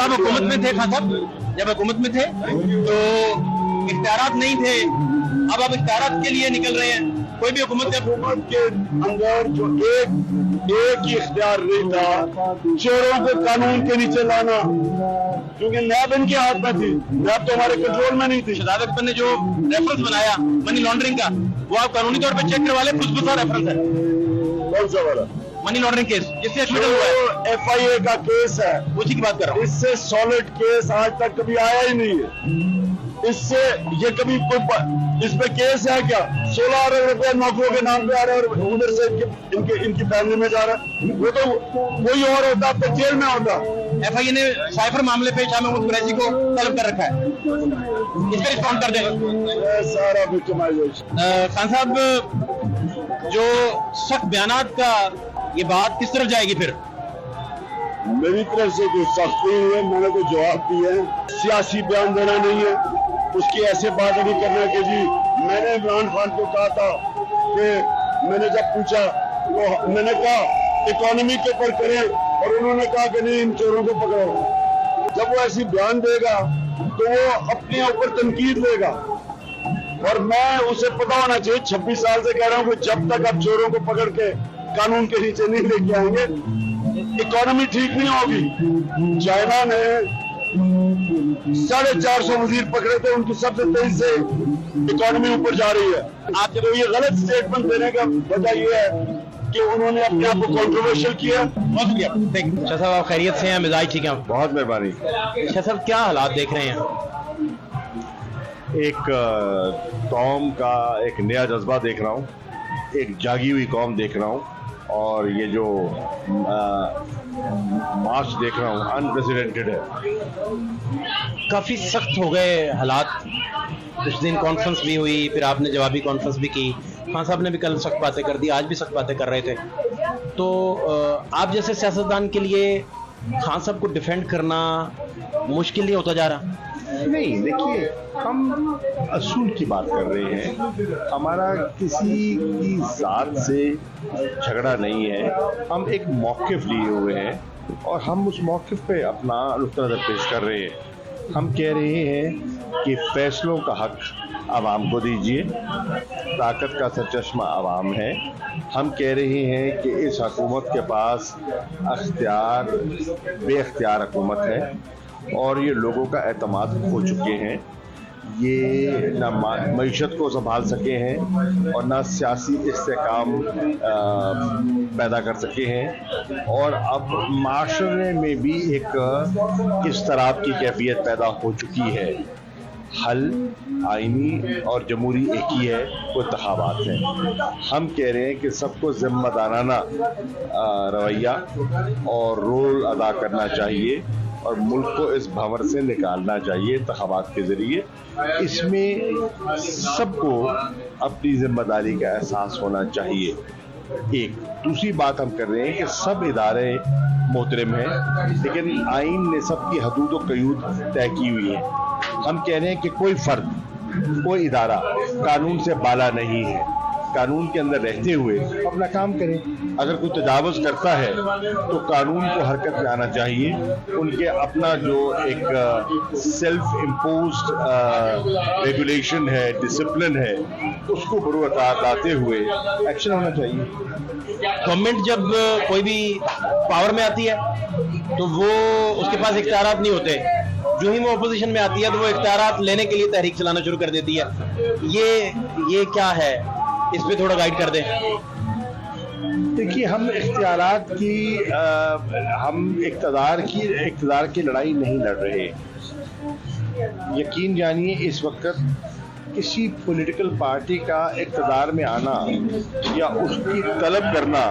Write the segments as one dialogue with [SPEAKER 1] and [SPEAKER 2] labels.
[SPEAKER 1] आप हुकूमत में थे खान साहब, जब हुकूमत में थे तो इख्तियारात नहीं थे, अब आप इख्तियारात के लिए निकल रहे हैं। कोई भी हुकूमत
[SPEAKER 2] के अंदर जो एक ही इख्तियार नहीं था, चोरों को कानून के नीचे लाना, क्योंकि नैब इनके हाथ में थी, नैब तो हमारे कंट्रोल में नहीं थी।
[SPEAKER 1] शहजाद अख्तर ने जो रेफरेंस बनाया मनी लॉन्ड्रिंग का, वो आप कानूनी तौर पर चेक करवा ले, फुसफुसा रेफरेंस है।
[SPEAKER 2] कौन सा वाला?
[SPEAKER 1] मनी लॉन्ड्रिंग केस जिससे एक्विटल हुआ है,
[SPEAKER 2] FIA का केस है,
[SPEAKER 1] उसी की बात कर रहा हूँ।
[SPEAKER 2] इससे सॉलिड केस आज तक कभी आया ही नहीं है। इससे ये कभी कोई इस पे केस है क्या? 16 अरब रुपए नौकरों के नाम पे आ रहा है और उधर से इनकी फैमिली में जा रहा है। वो तो कोई और होता, अब तक जेल में होता।
[SPEAKER 1] FIA ने साइफर मामले पे शाह महमूद कुरैशी को तलब कर रखा है, इस पर रिस्पॉन्ड कर देगा
[SPEAKER 2] सारा विक्टिमाइजेशन।
[SPEAKER 1] खान साहब, जो सख्त बयानात का ये बात किस तरफ जाएगी फिर?
[SPEAKER 2] मेरी तरफ से कोई सख्ती नहीं है, मैंने कोई जवाब दिया है। सियासी बयान देना नहीं है, उसकी ऐसे बात नहीं करना कि जी मैंने इमरान खान को कहा था कि मैंने जब पूछा तो मैंने कहा इकोनॉमी के ऊपर करें और उन्होंने कहा कि नहीं इन चोरों को पकड़ो। जब वो ऐसी बयान देगा तो वो अपने ऊपर तनकीद लेगा और मैं उसे पता होना चाहिए। 26 साल से कह रहा हूँ कि जब तक आप चोरों को पकड़ के कानून के नीचे नहीं लेके आएंगे, इकोनॉमी ठीक नहीं होगी। चाइना ने 450 वजीर पकड़े थे, उनकी सबसे तेजी से इकोनॉमी ऊपर जा रही है। आप जब ये गलत स्टेटमेंट देने का वजह ये है कि उन्होंने अपने आप को कंट्रोवर्शियल किया।
[SPEAKER 1] बहुत शुक्रिया। शाह साहब, आप खैरियत से हैं? मिजाज ठीक है?
[SPEAKER 2] बहुत मेहरबानी।
[SPEAKER 1] शाह साहब, क्या हालात देख रहे हैं?
[SPEAKER 3] एक कौम का एक नया जज्बा देख रहा हूँ, एक जागी हुई कौम देख रहा हूँ, और ये जो मार्च देख रहा हूँ अनप्रेसिडेंटेड है।
[SPEAKER 1] काफ़ी सख्त हो गए हालात। कुछ दिन कॉन्फ्रेंस भी हुई, फिर आपने जवाबी कॉन्फ्रेंस भी की, खान साहब ने भी कल सख्त बातें कर दी, आज भी सख्त बातें कर रहे थे। तो आप जैसे सियासतदान के लिए खान साहब को डिफेंड करना मुश्किल नहीं होता जा रहा?
[SPEAKER 3] नहीं, देखिए, हम असूल की बात कर रहे हैं, हमारा किसी की जात से झगड़ा नहीं है। हम एक मौक़िफ़ लिए हुए हैं और हम उस मौक़िफ़ पे अपना नुक्ता नज़र पेश कर रहे हैं। हम कह रहे हैं कि फैसलों का हक आवाम को दीजिए, ताकत का सरचश्मा आवाम है। हम कह रहे हैं कि इस हुकूमत के पास अख्तियार बेख्तियार हुकूमत है और ये लोगों का एतमाद खो चुके हैं। ये ना मईशत को संभाल सके हैं और ना सियासी इस्तेकाम पैदा कर सके हैं, और अब माशरे में भी एक इस तरह की कैफियत पैदा हो चुकी है। हल आईनी और जमहूरी एक ही है, वो इंतखाबात है। हम कह रहे हैं कि सबको जिम्मेदाराना रवैया और रोल अदा करना चाहिए और मुल्क को इस भंवर से निकालना चाहिए इंतखाबात के ज़रिए। इसमें सबको अपनी जिम्मेदारी का एहसास होना चाहिए। एक दूसरी बात हम कर रहे हैं कि सब इदारे मोहतरम हैं, लेकिन आइन ने सबकी हदूद और क़यूद तय की हुई है। हम कह रहे हैं कि कोई फ़र्द, कोई इदारा कानून से बाला नहीं है। कानून के अंदर रहते हुए अपना काम करें। अगर कोई तजावुज़ करता है तो कानून को हरकत में आना चाहिए। उनके अपना जो एक सेल्फ इम्पोज्ड रेगुलेशन है, डिसिप्लिन है, उसको बरूअकार लाते हुए एक्शन होना चाहिए।
[SPEAKER 1] गवर्नमेंट जब कोई भी पावर में आती है तो वो उसके पास इख्तियारात नहीं होते, जो ही वो अपोजिशन में आती है तो वो इख्तियारात लेने के लिए तहरीक चलाना शुरू कर देती है। ये क्या है, इस पे थोड़ा गाइड कर दें।
[SPEAKER 3] देखिए, हम इख्तियारात की हम इख्तियार की लड़ाई नहीं लड़ रहे। यकीन जानिए, इस वक्त किसी पॉलिटिकल पार्टी का इख्तियार में आना या उसकी तलब करना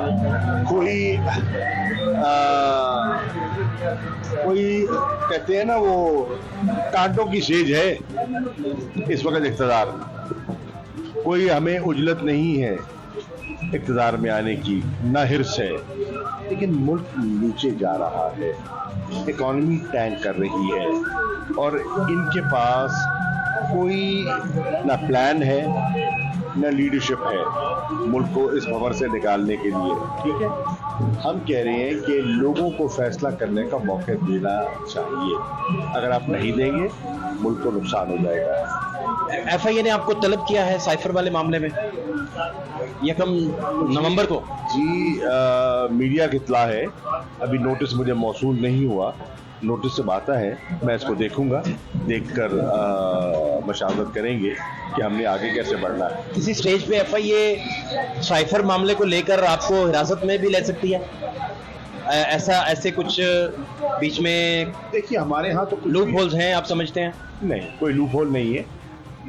[SPEAKER 3] कोई कहते हैं ना, वो कांटों की सेज है। इस वक्त इख्तियार कोई हमें उजलत नहीं है इक़्तिदार में आने की, ना हिर्स है, लेकिन मुल्क नीचे जा रहा है, इकॉनमी टैंक कर रही है और इनके पास कोई ना प्लान है ना लीडरशिप है मुल्क को इस भंवर से निकालने के लिए। ठीक है, हम कह रहे हैं कि लोगों को फैसला करने का मौका देना चाहिए। अगर आप नहीं देंगे मुल्क को नुकसान हो जाएगा।
[SPEAKER 1] FIA ने आपको तलब किया है साइफर वाले मामले में यकम नवंबर को?
[SPEAKER 3] जी मीडिया की इत्तला है, अभी नोटिस मुझे मौसूल नहीं हुआ। नोटिस जब आता है मैं इसको देखूंगा, देखकर मशावरत करेंगे कि हमने आगे कैसे बढ़ना है।
[SPEAKER 1] किसी स्टेज पे FIA साइफर मामले को लेकर आपको हिरासत में भी ले सकती है? ऐसे कुछ बीच में
[SPEAKER 3] देखिए हमारे यहाँ तो
[SPEAKER 1] लूप होल्स हैं, आप समझते हैं?
[SPEAKER 3] नहीं, कोई लूप होल नहीं है।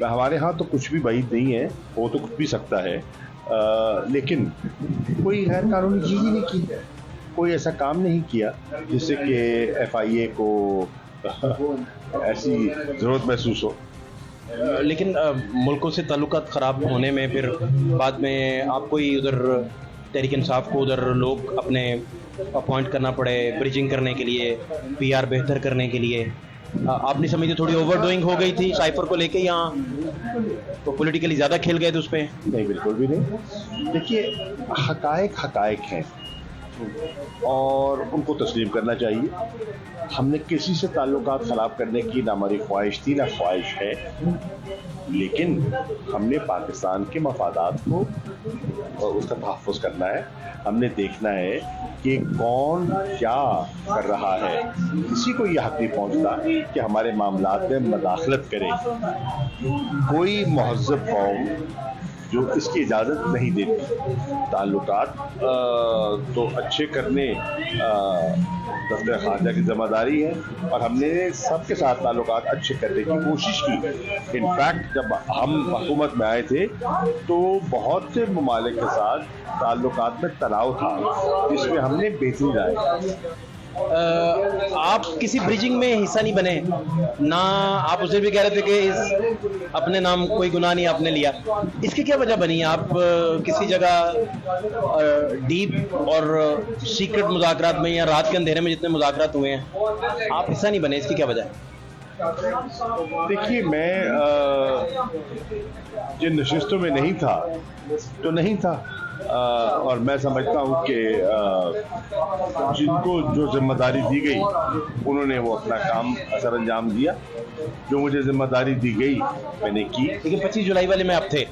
[SPEAKER 3] हमारे यहाँ तो कुछ भी वैध नहीं है, वो तो कुछ भी सकता है। लेकिन कोई गैर कानूनी चीज़ ही नहीं की, कोई ऐसा काम नहीं किया जिससे कि FIA को ऐसी ज़रूरत महसूस हो।
[SPEAKER 1] लेकिन मुल्कों से ताल्लुकात ख़राब होने में फिर बाद में आपको ही उधर तहरीक इंसाफ को उधर लोग अपने अपॉइंट करना पड़े ब्रिजिंग करने के लिए, PR बेहतर करने के लिए। आपने समझी थोड़ी ओवरडूइंग हो गई थी साइफर को लेके, यहाँ तो पॉलिटिकली ज़्यादा खेल गए थे उस पर?
[SPEAKER 3] नहीं, बिल्कुल भी नहीं। देखिए हकायक हैं और उनको तस्लीम करना चाहिए। हमने किसी से ताल्लुकात ख़राब करने की ना हमारी ख्वाहिश थी ना ख्वाहिश है, लेकिन हमने पाकिस्तान के मफादात को और उसका तहफ़्फ़ुज़ करना है। हमने देखना है कि कौन क्या कर रहा है। किसी को यह हक़ नहीं पहुँचता कि हमारे मामलात में मदाखलत करे। कोई महज़्ज़ब कौम जो इसकी इजाज़त नहीं देती। ताल्लुकात तो अच्छे करने दफ्तर ख़ारजा की ज़िम्मेदारी है और हमने सबके साथ ताल्लुकात अच्छे करने की कोशिश की। इनफैक्ट जब हम हुकूमत में आए थे तो बहुत से ममालिक के साथ ताल्लुकात में तनाव था, जिसमें हमने बेहतरी लाई।
[SPEAKER 1] आप किसी ब्रिजिंग में हिस्सा नहीं बने ना, आप उसे भी कह रहे थे कि अपने नाम कोई गुनाह नहीं आपने लिया, इसकी क्या वजह बनी? आप किसी जगह डीप और सीक्रेट मुज़ाकरात में या रात के अंधेरे में जितने मुज़ाकरात हुए हैं आप हिस्सा नहीं बने, इसकी क्या वजह है?
[SPEAKER 3] देखिए मैं जिन नशिस्तों में नहीं था तो नहीं था, और मैं समझता हूँ कि जिनको जो जिम्मेदारी दी गई उन्होंने वो अपना काम सर अंजाम दिया। जो मुझे जिम्मेदारी दी गई मैंने की।
[SPEAKER 1] लेकिन 25 जुलाई वाले में आप थे?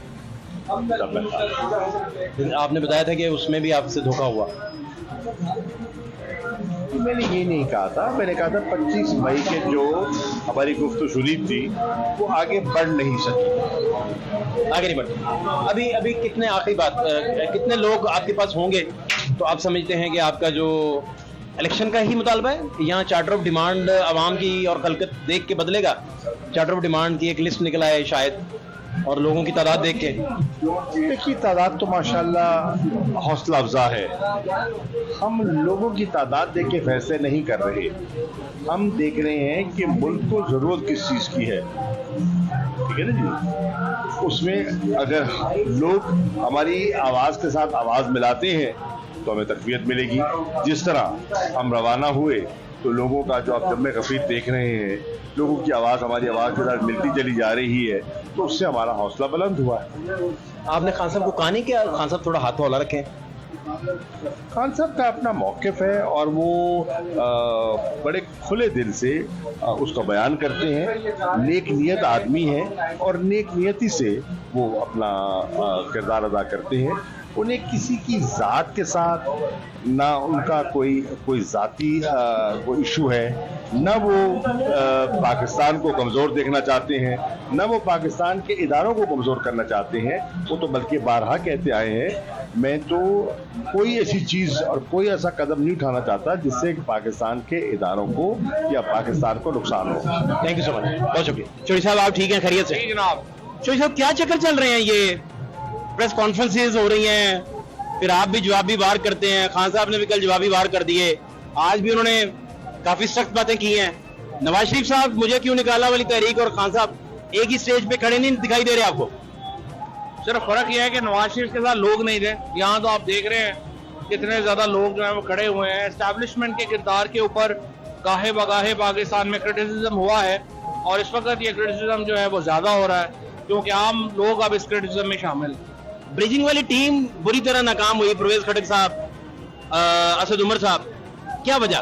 [SPEAKER 1] आपने बताया था कि उसमें भी आपसे धोखा हुआ।
[SPEAKER 3] मैंने ये नहीं कहा था, मैंने कहा था 25 मई के जो हमारी गुफ्तगू थी वो आगे बढ़ नहीं सकी।
[SPEAKER 1] आगे नहीं बढ़। अभी कितने, आखिरी बात, कितने लोग आपके पास होंगे तो आप समझते हैं कि आपका जो इलेक्शन का ही मुतालबा है, यहाँ चार्टर ऑफ डिमांड आवाम की और खलकत देख के बदलेगा? चार्टर ऑफ डिमांड की एक लिस्ट निकला है शायद, और लोगों की तादाद देख के।
[SPEAKER 3] देखिए तादाद तो माशाल्लाह हौसला अफजा है। हम लोगों की तादाद देख के फैसले नहीं कर रहे, हम देख रहे हैं कि मुल्क को ज़रूरत किस चीज़ की है, ठीक है ना जी। उसमें अगर लोग हमारी आवाज़ के साथ आवाज़ मिलाते हैं तो हमें तक़वियत मिलेगी। जिस तरह हम रवाना हुए तो लोगों का जो आप जब में गफीर देख रहे हैं, लोगों की आवाज़ हमारी आवाज़ के साथ मिलती चली जा रही है, तो उससे हमारा हौसला बुलंद हुआ है।
[SPEAKER 1] आपने खान साहब को कहा नहीं कि खान साहब थोड़ा हाथ हौला रखें?
[SPEAKER 3] खान साहब का अपना मौक़िफ़ है और वो बड़े खुले दिल से उसका बयान करते हैं। नेक नियत आदमी है और नेक नियति से वो अपना किरदार अदा करते हैं। उन्हें किसी की ज़ात के साथ ना उनका कोई ज़ाती कोई इशू है, न वो पाकिस्तान को कमज़ोर देखना चाहते हैं, न वो पाकिस्तान के इदारों को कमज़ोर करना चाहते हैं। वो तो बल्कि बारहा कहते आए हैं, मैं तो कोई ऐसी चीज़ और कोई ऐसा कदम नहीं उठाना चाहता जिससे पाकिस्तान के इदारों को या पाकिस्तान को नुकसान हो।
[SPEAKER 1] थैंक यू सो मच, बहुत शुक्रिया। चौधरी साहब आप ठीक हैं, खैरियत से?
[SPEAKER 4] जनाब।
[SPEAKER 1] चौधरी साहब क्या चक्कर चल रहे हैं? ये प्रेस कॉन्फ्रेंसेज हो रही हैं, फिर आप भी जवाबी वार करते हैं, खान साहब ने भी कल जवाबी वार कर दिए, आज भी उन्होंने काफी सख्त बातें की हैं। नवाज शरीफ साहब मुझे क्यों निकाला वाली तहरीक और खान साहब एक ही स्टेज पे खड़े नहीं दिखाई दे रहे आपको?
[SPEAKER 4] सिर्फ फर्क यह है कि नवाज शरीफ के साथ लोग नहीं थे। यहाँ तो आप देख रहे हैं कितने ज्यादा लोग जो है वो खड़े हुए हैं। एस्टैब्लिशमेंट के किरदार के ऊपर गाहे बगाहे पाकिस्तान में क्रिटिसिज्म हुआ है और इस वक्त ये क्रिटिसिज्म जो है वो ज्यादा हो रहा है क्योंकि आम लोग अब इस क्रिटिसिज्म में शामिल हैं।
[SPEAKER 1] ब्रिजिंग वाली टीम बुरी तरह नाकाम हुई, परवेज खटक साहब असद उमर साहब, क्या वजह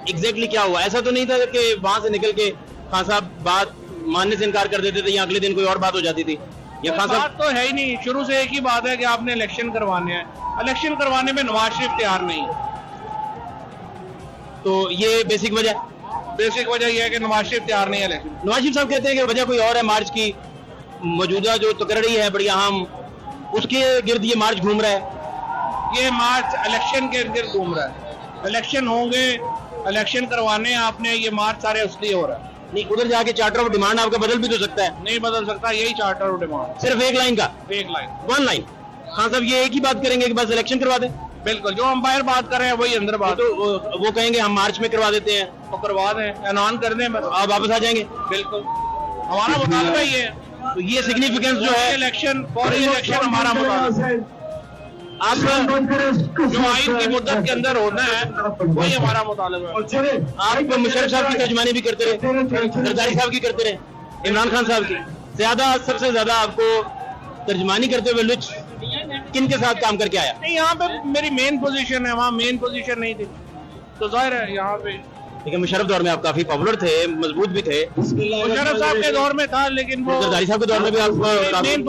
[SPEAKER 1] एग्जैक्टली क्या हुआ? ऐसा तो नहीं था कि वहां से निकल के खान साहब बात मानने से इनकार कर देते थे या अगले दिन कोई और बात हो जाती थी? या खान साहब
[SPEAKER 4] बात तो है ही नहीं, शुरू से एक ही बात है कि आपने इलेक्शन करवाने हैं, इलेक्शन करवाने में नवाज शरीफ तैयार नहीं है।
[SPEAKER 1] तो ये बेसिक वजह
[SPEAKER 4] यह है कि नवाज शरीफ तैयार नहीं है इलेक्शन।
[SPEAKER 1] नवाज शरीफ साहब कहते हैं कि वजह कोई और है, मार्च की मौजूदा जो तकररी है बड़ी अहम, उसके गिर्द ये मार्च घूम रहा है।
[SPEAKER 4] ये मार्च इलेक्शन के गिर्द घूम रहा है। इलेक्शन होंगे, इलेक्शन करवाने हैं आपने, ये मार्च सारे उसलिए हो रहा है।
[SPEAKER 1] नहीं, उधर जाके चार्टर ऑफ डिमांड आपका बदल भी तो सकता है।
[SPEAKER 4] नहीं बदल सकता, यही चार्टर ऑफ डिमांड,
[SPEAKER 1] सिर्फ एक लाइन का,
[SPEAKER 4] एक लाइन,
[SPEAKER 1] वन लाइन। खान साहब ये एक ही बात करेंगे कि बस इलेक्शन करवा दें?
[SPEAKER 4] बिल्कुल, जो अंपायर बात कर रहे हैं वही अंदर बात।
[SPEAKER 1] तो वो कहेंगे हम मार्च में करवा देते हैं,
[SPEAKER 4] तो करवा दें, ऐलान कर दें, बस
[SPEAKER 1] आप वापस आ जाएंगे।
[SPEAKER 4] बिल्कुल, हमारा मुतालबा ये है।
[SPEAKER 1] तो ये सिग्निफिकेंस जो है,
[SPEAKER 4] इलेक्शन, फौरी इलेक्शन हमारा मुतालबा है।
[SPEAKER 1] आप
[SPEAKER 4] जो आइन की मुद्दत के अंदर होना है वही हमारा मुतालबा है।
[SPEAKER 1] आप मुशर्रफ साहब की तर्जमानी भी करते रहे, जरदारी साहब की करते रहे, इमरान खान साहब की, सबसे ज्यादा आपको तर्जमानी करते हुए लुच किन के साथ काम करके आया?
[SPEAKER 4] नहीं, यहाँ पे मेरी मेन पोजीशन है, वहाँ मेन पोजीशन नहीं थी, तो जाहिर है यहाँ पे।
[SPEAKER 1] लेकिन मुशर्रफ दौर में आप काफी पॉपुलर थे, मजबूत भी थे।
[SPEAKER 4] मुशर्रफ साहब के दौर में था, लेकिन वो
[SPEAKER 1] जरदारी साहब के दौर में भी आप
[SPEAKER 4] मेन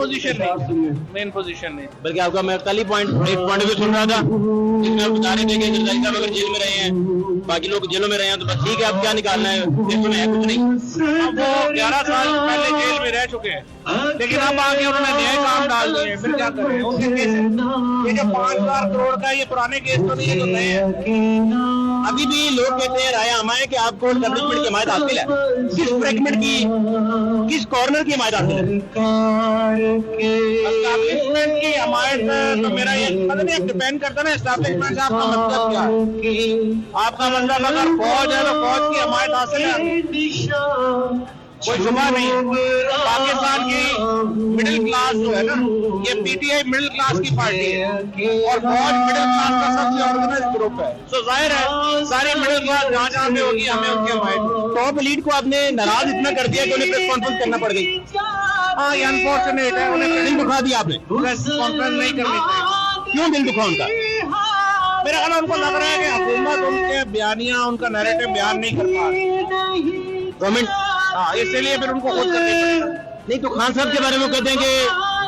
[SPEAKER 4] पोजीशन नहीं।
[SPEAKER 1] बल्कि आपका मैं कल ही पॉइंट ऑफ व्यू सुन रहा था जिसमें आप बता रहे थे कि जरदारी साहब अगर जेल में रहे हैं, बाकी लोग जेलों में रहे हैं, तो बस ठीक है, आप क्या निकालना है, देशों में है कुछ नहीं।
[SPEAKER 4] अब वो 11 साल पहले जेल में रह चुके हैं, लेकिन अब आगे उन्होंने नए काम डाल दिए, फिर क्या करें? उनके केस ये जो 5,000 करोड़ का, ये पुराने केस तो नहीं है, तो नए हैं।
[SPEAKER 1] अभी भी लोग कहते हैं, राय हमारे कि आपको एस्टैब्लिशमेंट की हमायत हासिल है। किस फ्रेगमेंट की, किस कॉर्नर की हमायत हासिल है?
[SPEAKER 4] एस्टैब्लिशमेंट की हमायत तो मेरा ये मतलब नहीं, डिपेंड करता है ना एस्टैब्लिशमेंट से आपका मतलब क्या है। आपका मतलब अगर फौज है तो फौज की हमायत हासिल है, कोई शुबा नहीं है। पाकिस्तान की मिडिल क्लास जो है ना, ये पीटीआई मिडिल क्लास की पार्टी है और फौज मिडिल क्लास का सबसे ऑर्गेनाइज ग्रुप है। तो जाहिर है सारी मिडिल क्लास जहाँ जहाँ पे होगी, हमें उनकी हमायत।
[SPEAKER 1] टॉप एलीट को आपने नाराज इतना कर दिया कि उन्हें प्रेस कॉन्फ्रेंस करना पड़ गई।
[SPEAKER 4] हाँ, ये अनफॉर्चुनेट है, उन्हें
[SPEAKER 1] दिल दुखा दिया आपने।
[SPEAKER 4] प्रेस कॉन्फ्रेंस नहीं करनी चाहिए।
[SPEAKER 1] क्यों दिल दुखा उनका?
[SPEAKER 4] मेरा ख्याल उनको लग रहा है कि हुकूमत उनके बयानियां, उनका नैरेटिव बयान नहीं कर पा रही
[SPEAKER 1] गवर्नमेंट,
[SPEAKER 4] हाँ, इसलिए फिर उनको खुद करनी पड़ेगा।
[SPEAKER 1] नहीं तो खान साहब के बारे में वो कहते हैं कि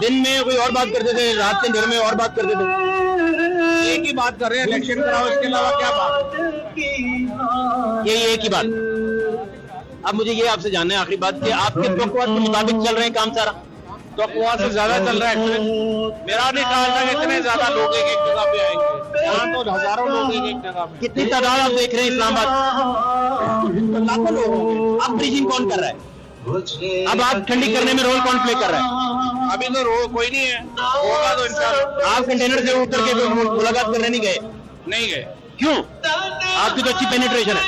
[SPEAKER 1] दिन में कोई और बात करते थे, रात के अंधेरे में और बात करते थे।
[SPEAKER 4] एक ही बात कर रहे हैं, इलेक्शन कराओ, इसके अलावा क्या बात?
[SPEAKER 1] यही एक ही बात। अब मुझे ये आपसे जानना है आखिरी बात कि आपके तवक्कुआत के मुताबिक चल रहे हैं काम सारा?
[SPEAKER 4] तो तवक्कुआत से ज्यादा चल रहा है। मेरा नहीं ख्याल था कि इतने ज्यादा लोग एक जगह पे आएंगे, यहाँ तो हजारों लोग एक जगह पे।
[SPEAKER 1] कितनी तादाद आप देख रहे हैं इस्लामाबाद? लाखों लोग होंगे। अब ब्रीजिंग कौन कर रहा है? अब आप ठंडी करने में रोल कौन प्ले कर रहा है?
[SPEAKER 4] अभी तो कोई नहीं है, होगा तो इंशाल्लाह।
[SPEAKER 1] आप कंटेनर से उतर के मुलाकात करने नहीं गए?
[SPEAKER 4] नहीं गए।
[SPEAKER 1] क्यों? आपकी तो अच्छी पेनिट्रेशन है।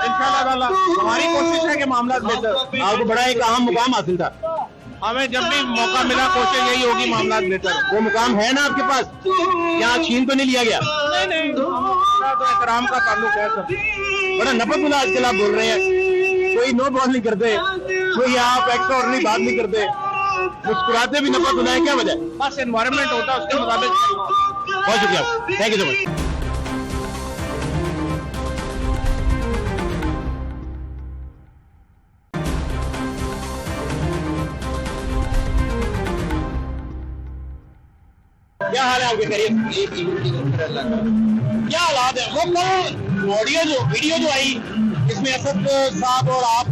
[SPEAKER 4] इंशाल्लाह हमारी कोशिश है कि मामला बेहतर।
[SPEAKER 1] आपको बड़ा एक अहम मुकाम हासिल था,
[SPEAKER 4] हमें जब भी मौका मिला कोशिश यही होगी मामला बेहतर।
[SPEAKER 1] वो मुकाम है ना आपके पास? यहाँ छीन तो नहीं लिया गया?
[SPEAKER 4] नहीं, तो एहतराम का ताल्लुक है सब।
[SPEAKER 1] बड़ा नफरतुल्ला आजकल आप बोल रहे हैं, कोई नो बॉल नहीं करते, कोई आप एक्स्ट्राऑर्डिनरी बात नहीं करते, मुस्कुराते भी नफरतुल्ला है, क्या वजह?
[SPEAKER 4] बस एनवायरनमेंट होता है उसके मुताबिक।
[SPEAKER 1] बहुत शुक्रिया, थैंक यू सो मच। क्या हाल है आपके? क्या हालात है? वो कल वीडियो जो आई इसमें असद साहब और आप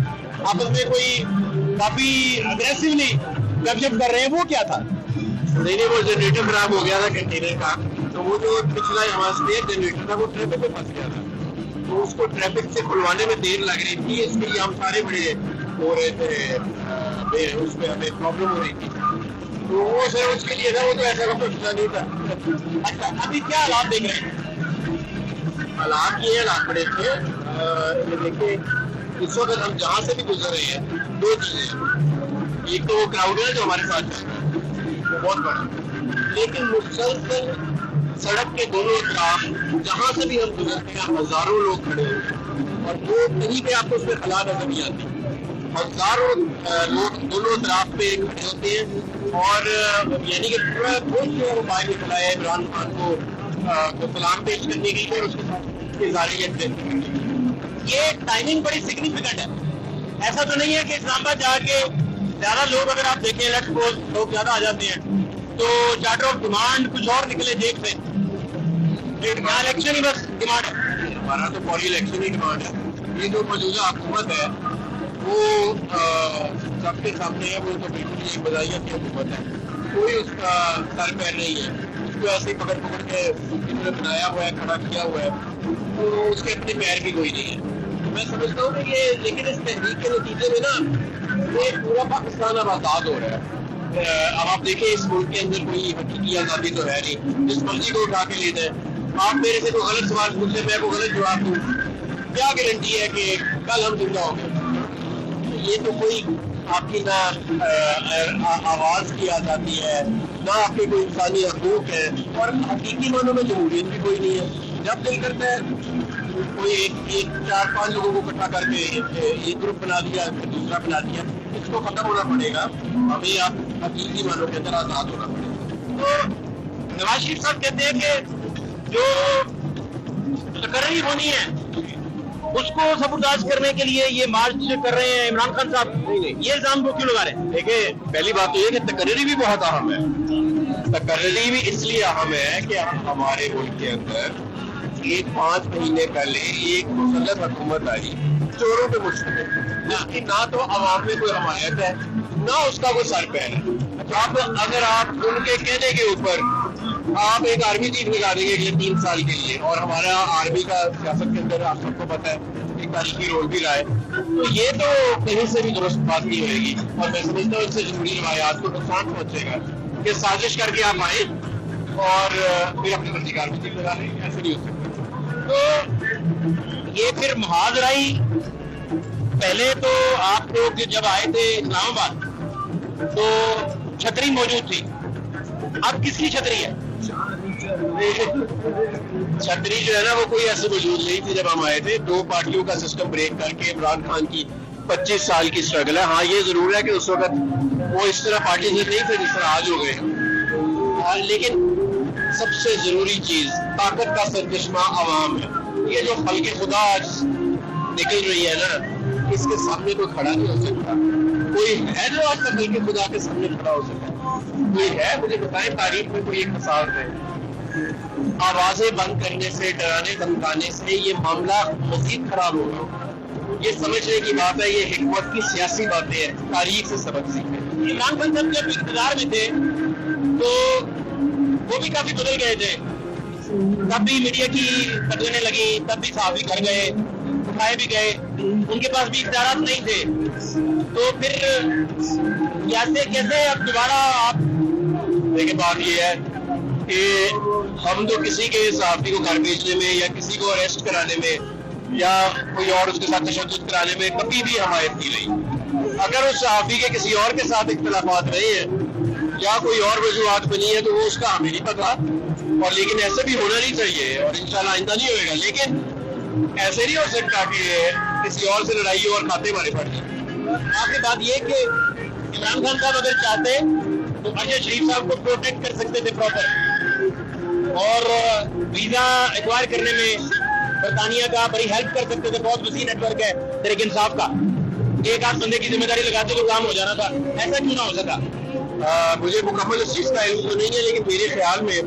[SPEAKER 1] आपस में कोई काफी अग्रेसिवली गपशप कर रहे हैं, वो क्या था?
[SPEAKER 5] नहीं, वो जनरेटर खराब हो गया था कंटेनर का, तो वो जो पिछला हमारा स्पेयर जनरेटर था वो ट्रैफिक में फंस गया था, तो उसको ट्रैफिक से खुलवाने में देर लग रही थी, इसके लिए हम सारे बड़े हो रहे थे, उसमें हमें प्रॉब्लम हो रही थी, तो वो सर उसके लिए था, वो तो ऐसा कुछ नहीं था।
[SPEAKER 1] अच्छा, अभी क्या हालात देख रहे हैं?
[SPEAKER 5] हालात ये हालात बड़े थे। देखिए इस वक्त हम जहाँ से भी गुजर रहे हैं, दो चीजें हैं, एक तो वो क्राउड है जो हमारे साथ है वो बहुत बड़ा, लेकिन मुसलसल सड़क के दोनों तरफ जहाँ से भी हम गुजरते हैं हजारों लोग खड़े हैं और वो कहीं पे आपको उसमें खला नजर नहीं आती, हजारों लोग दोनों तरफ पे खड़े होते हैं और यानी कि पूरा खुश वो बाहर निकला है इमरान खान को को सलाम पेश करने के लिए उसके साथ इज़हार-ए-यत व्यक्त करने के लिए। ये टाइमिंग बड़ी सिग्निफिकेंट है। ऐसा तो नहीं है कि इस्लामाबाद जाके ज्यादा लोग, अगर आप देखें लेट्स सपोज लोग ज्यादा आ जाते हैं तो चार्टर ऑफ डिमांड कुछ और निकले जेब से, यहाँ इलेक्शन ही बस डिमांड है। हमारा तो पॉली इलेक्शन ही डिमांड है। ये जो मौजूदा हुकूमत है वो सबके सामने है, वो तो बिल्कुल एक बदाइया की हुकूमत है, कोई उसका सर पैर नहीं है। उसको ऐसे ही पकड़ पकड़ के इन्होंने बनाया हुआ है, खड़ा किया हुआ है, तो उसके अपने पैर भी कोई नहीं है। मैं समझता हूँ कि ये, लेकिन इस तहरीक के नतीजे में ना ये पूरा पाकिस्तान अब आज़ाद हो रहा है। अब आप देखें इस मुल्क के अंदर कोई हकीकी आज़ादी तो है नहीं, जिस मर्जी को उठा के लेते हैं। आप मेरे से कोई गलत सवाल पूछे, मैं को गलत जवाब दूँ, क्या गारंटी है कि कल हम जिंदा होंगे? ये तो कोई आपकी ना आवाज की आज़ादी है, ना आपके कोई इंसानी हकूक है, और हकीकी मानों में जमहूरियत भी कोई नहीं है। जब दिल करता है कोई एक 4-5 लोगों को इकट्ठा करके एक ग्रुप बना दिया, फिर दूसरा बना दिया, इसको खत्म होना पड़ेगा। हमें आप हकीकी मानों के अंदर आज़ाद होना पड़ेगा। तो नवाज शरीफ साहब कहते हैं कि जो तकर्री होनी है उसको सबूताज करने के लिए ये मार्च कर रहे हैं इमरान खान साहब, ये इल्जाम वो क्यों लगा रहे हैं? देखिए, पहली बात तो ये कि तकर्री भी बहुत अहम है। तकर्री भी इसलिए अहम है कि हमारे मुल्क के अंदर 5 महीने पहले एक मुसल्लत हुकूमत आई चोरों पे मुश्तमिल, जिसकी ना तो अवाम में कोई हमायत है, ना उसका कोई सर पैर है। अब अगर आप उनके कहने के ऊपर आप एक आर्मी चीफ निकाल देंगे अगले 3 साल के लिए, और हमारा आर्मी का सियासत के अंदर आप सबको पता है एक तारीखी रोल भी रहा है, तो ये तो कहीं से भी दुरुस्त बात नहीं होगी। और मैं समझता हूँ इससे जरूरी रवायात को नुकसान पहुंचेगा कि साजिश करके आप आए और फिर अपनी मर्जी का आर्मी चीफ लगा लें, ऐसे नहीं हो सकता। तो ये फिर मुहाजराई, पहले तो आप लोग जब आए थे इस्लामाबाद तो छतरी मौजूद थी, अब किसकी छतरी है? छतरी जो है ना वो कोई ऐसे मौजूद नहीं थी जब हम आए थे। 2 पार्टियों का सिस्टम ब्रेक करके इमरान खान की 25 साल की स्ट्रगल है। हाँ, ये जरूर है कि उस वक्त वो इस तरह पार्टी नहीं थे जिस तरह आज हो गए, लेकिन सबसे जरूरी चीज ताकत का सरचश्मा अवाम है। ये जो खल्क़े खुदा आज निकल रही है ना, इसके सामने कोई खड़ा नहीं हो सकता। कोई है जो आज तक खल्क़े खुदा के सामने खड़ा हो सकता? कोई है? मुझे बताएं तारीख में कोई एक मिसाल है? आवाजें बंद करने से, डराने धमकाने से ये मामला मजीद खराब होगा। ये समझने की बात है, ये हिकमत की सियासी बातें हैं, तारीख से सबक सीखें। इमरान खान साहब जब इक़्तिदार में थे तो वो भी काफी बदल गए थे, तब भी मीडिया की तकलीफें लगी, तब भी सहाफ़ी घर गए, उठाए भी गए, उनके पास भी इख्तियारात नहीं थे। तो फिर कैसे अब दोबारा आप देखिए, बात ये है कि हम तो किसी के सहाफ़ी को घर भेजने में या किसी को अरेस्ट कराने में या कोई और उसके साथ तशद्दुद कराने में कभी भी हमायत नहीं रही। अगर उस सहाफ़ी के किसी और के साथ इख्तिलाफात रहे हैं या कोई और वजूहात बनी है तो वो उसका हमें नहीं पता, और लेकिन ऐसे भी होना नहीं चाहिए और इंशाल्लाह आइंदा नहीं होएगा। लेकिन ऐसे नहीं हो सकता कि किसी और से लड़ाई हो और खाते मारे पड़ जाए। आपकी बात ये कि इमरान खान साहब अगर चाहते तो अजय शरीफ साहब को प्रोटेक्ट कर सकते थे प्रॉपर, और वीजा एक्वायर करने में बरतानिया का बड़ी हेल्प कर सकते थे। बहुत वसी नेटवर्क है तहरीक इंसाफ का, एक आध बंदे की जिम्मेदारी लगाते तो काम हो जाना था। ऐसा क्यों ना हो सका? मुझे मुकम्मल इस चीज का इल्म तो नहीं है, लेकिन मेरे ख्याल में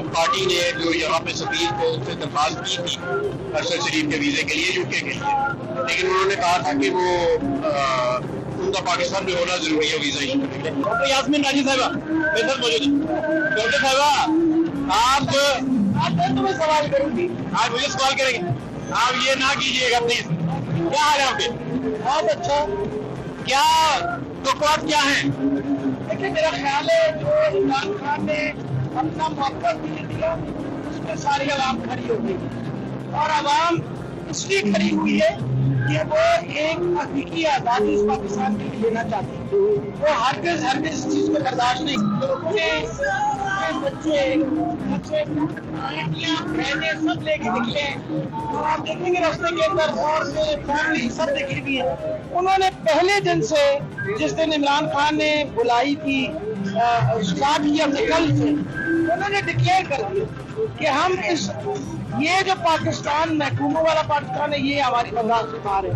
[SPEAKER 5] पार्टी ने जो यहाँ पे सफीर को उससे दरखास्त की थी अरशद शरीफ के वीजे के लिए, यूके के लिए, लेकिन उन्होंने कहा था कि वो उनका पाकिस्तान में होना जरूरी है वीजा इशू के लिए। डॉक्टर यास्मीन राजी साहबा मेरे साथ मौजूद है। डॉक्टर साहबा, आप तुम्हें सवाल करूंगी, आप मुझे सवाल करेंगे, आप ये ना कीजिएगा प्लीज। क्या हाल है आपके? बहुत अच्छा। क्या तवक्कुआत क्या है? देखिए, मेरा ख्याल है जो इमरान खान ने अपना मौका दिया उसमें सारी आवाम खड़ी हो गई, और आवाम इसलिए खड़ी हुई है कि वो एक हकीकी आजादी इस पाकिस्तान के लिए लेना चाहती है। वो हरगिज़ इस चीज को बर्दाश्त नहीं। बच्चे बहने सब लेके निकले, तो आप देखेंगे रास्ते के अंदर और फैमिली सब देखी हुई है। उन्होंने पहले दिन से, जिस दिन इमरान खान ने बुलाई थी
[SPEAKER 6] स्टार्ट किया था कल से, उन्होंने डिक्लेयर कर दिया कि हम ये जो पाकिस्तान महकूमों वाला पाकिस्तान है, ये हमारी बर्दाश्त से बाहर है।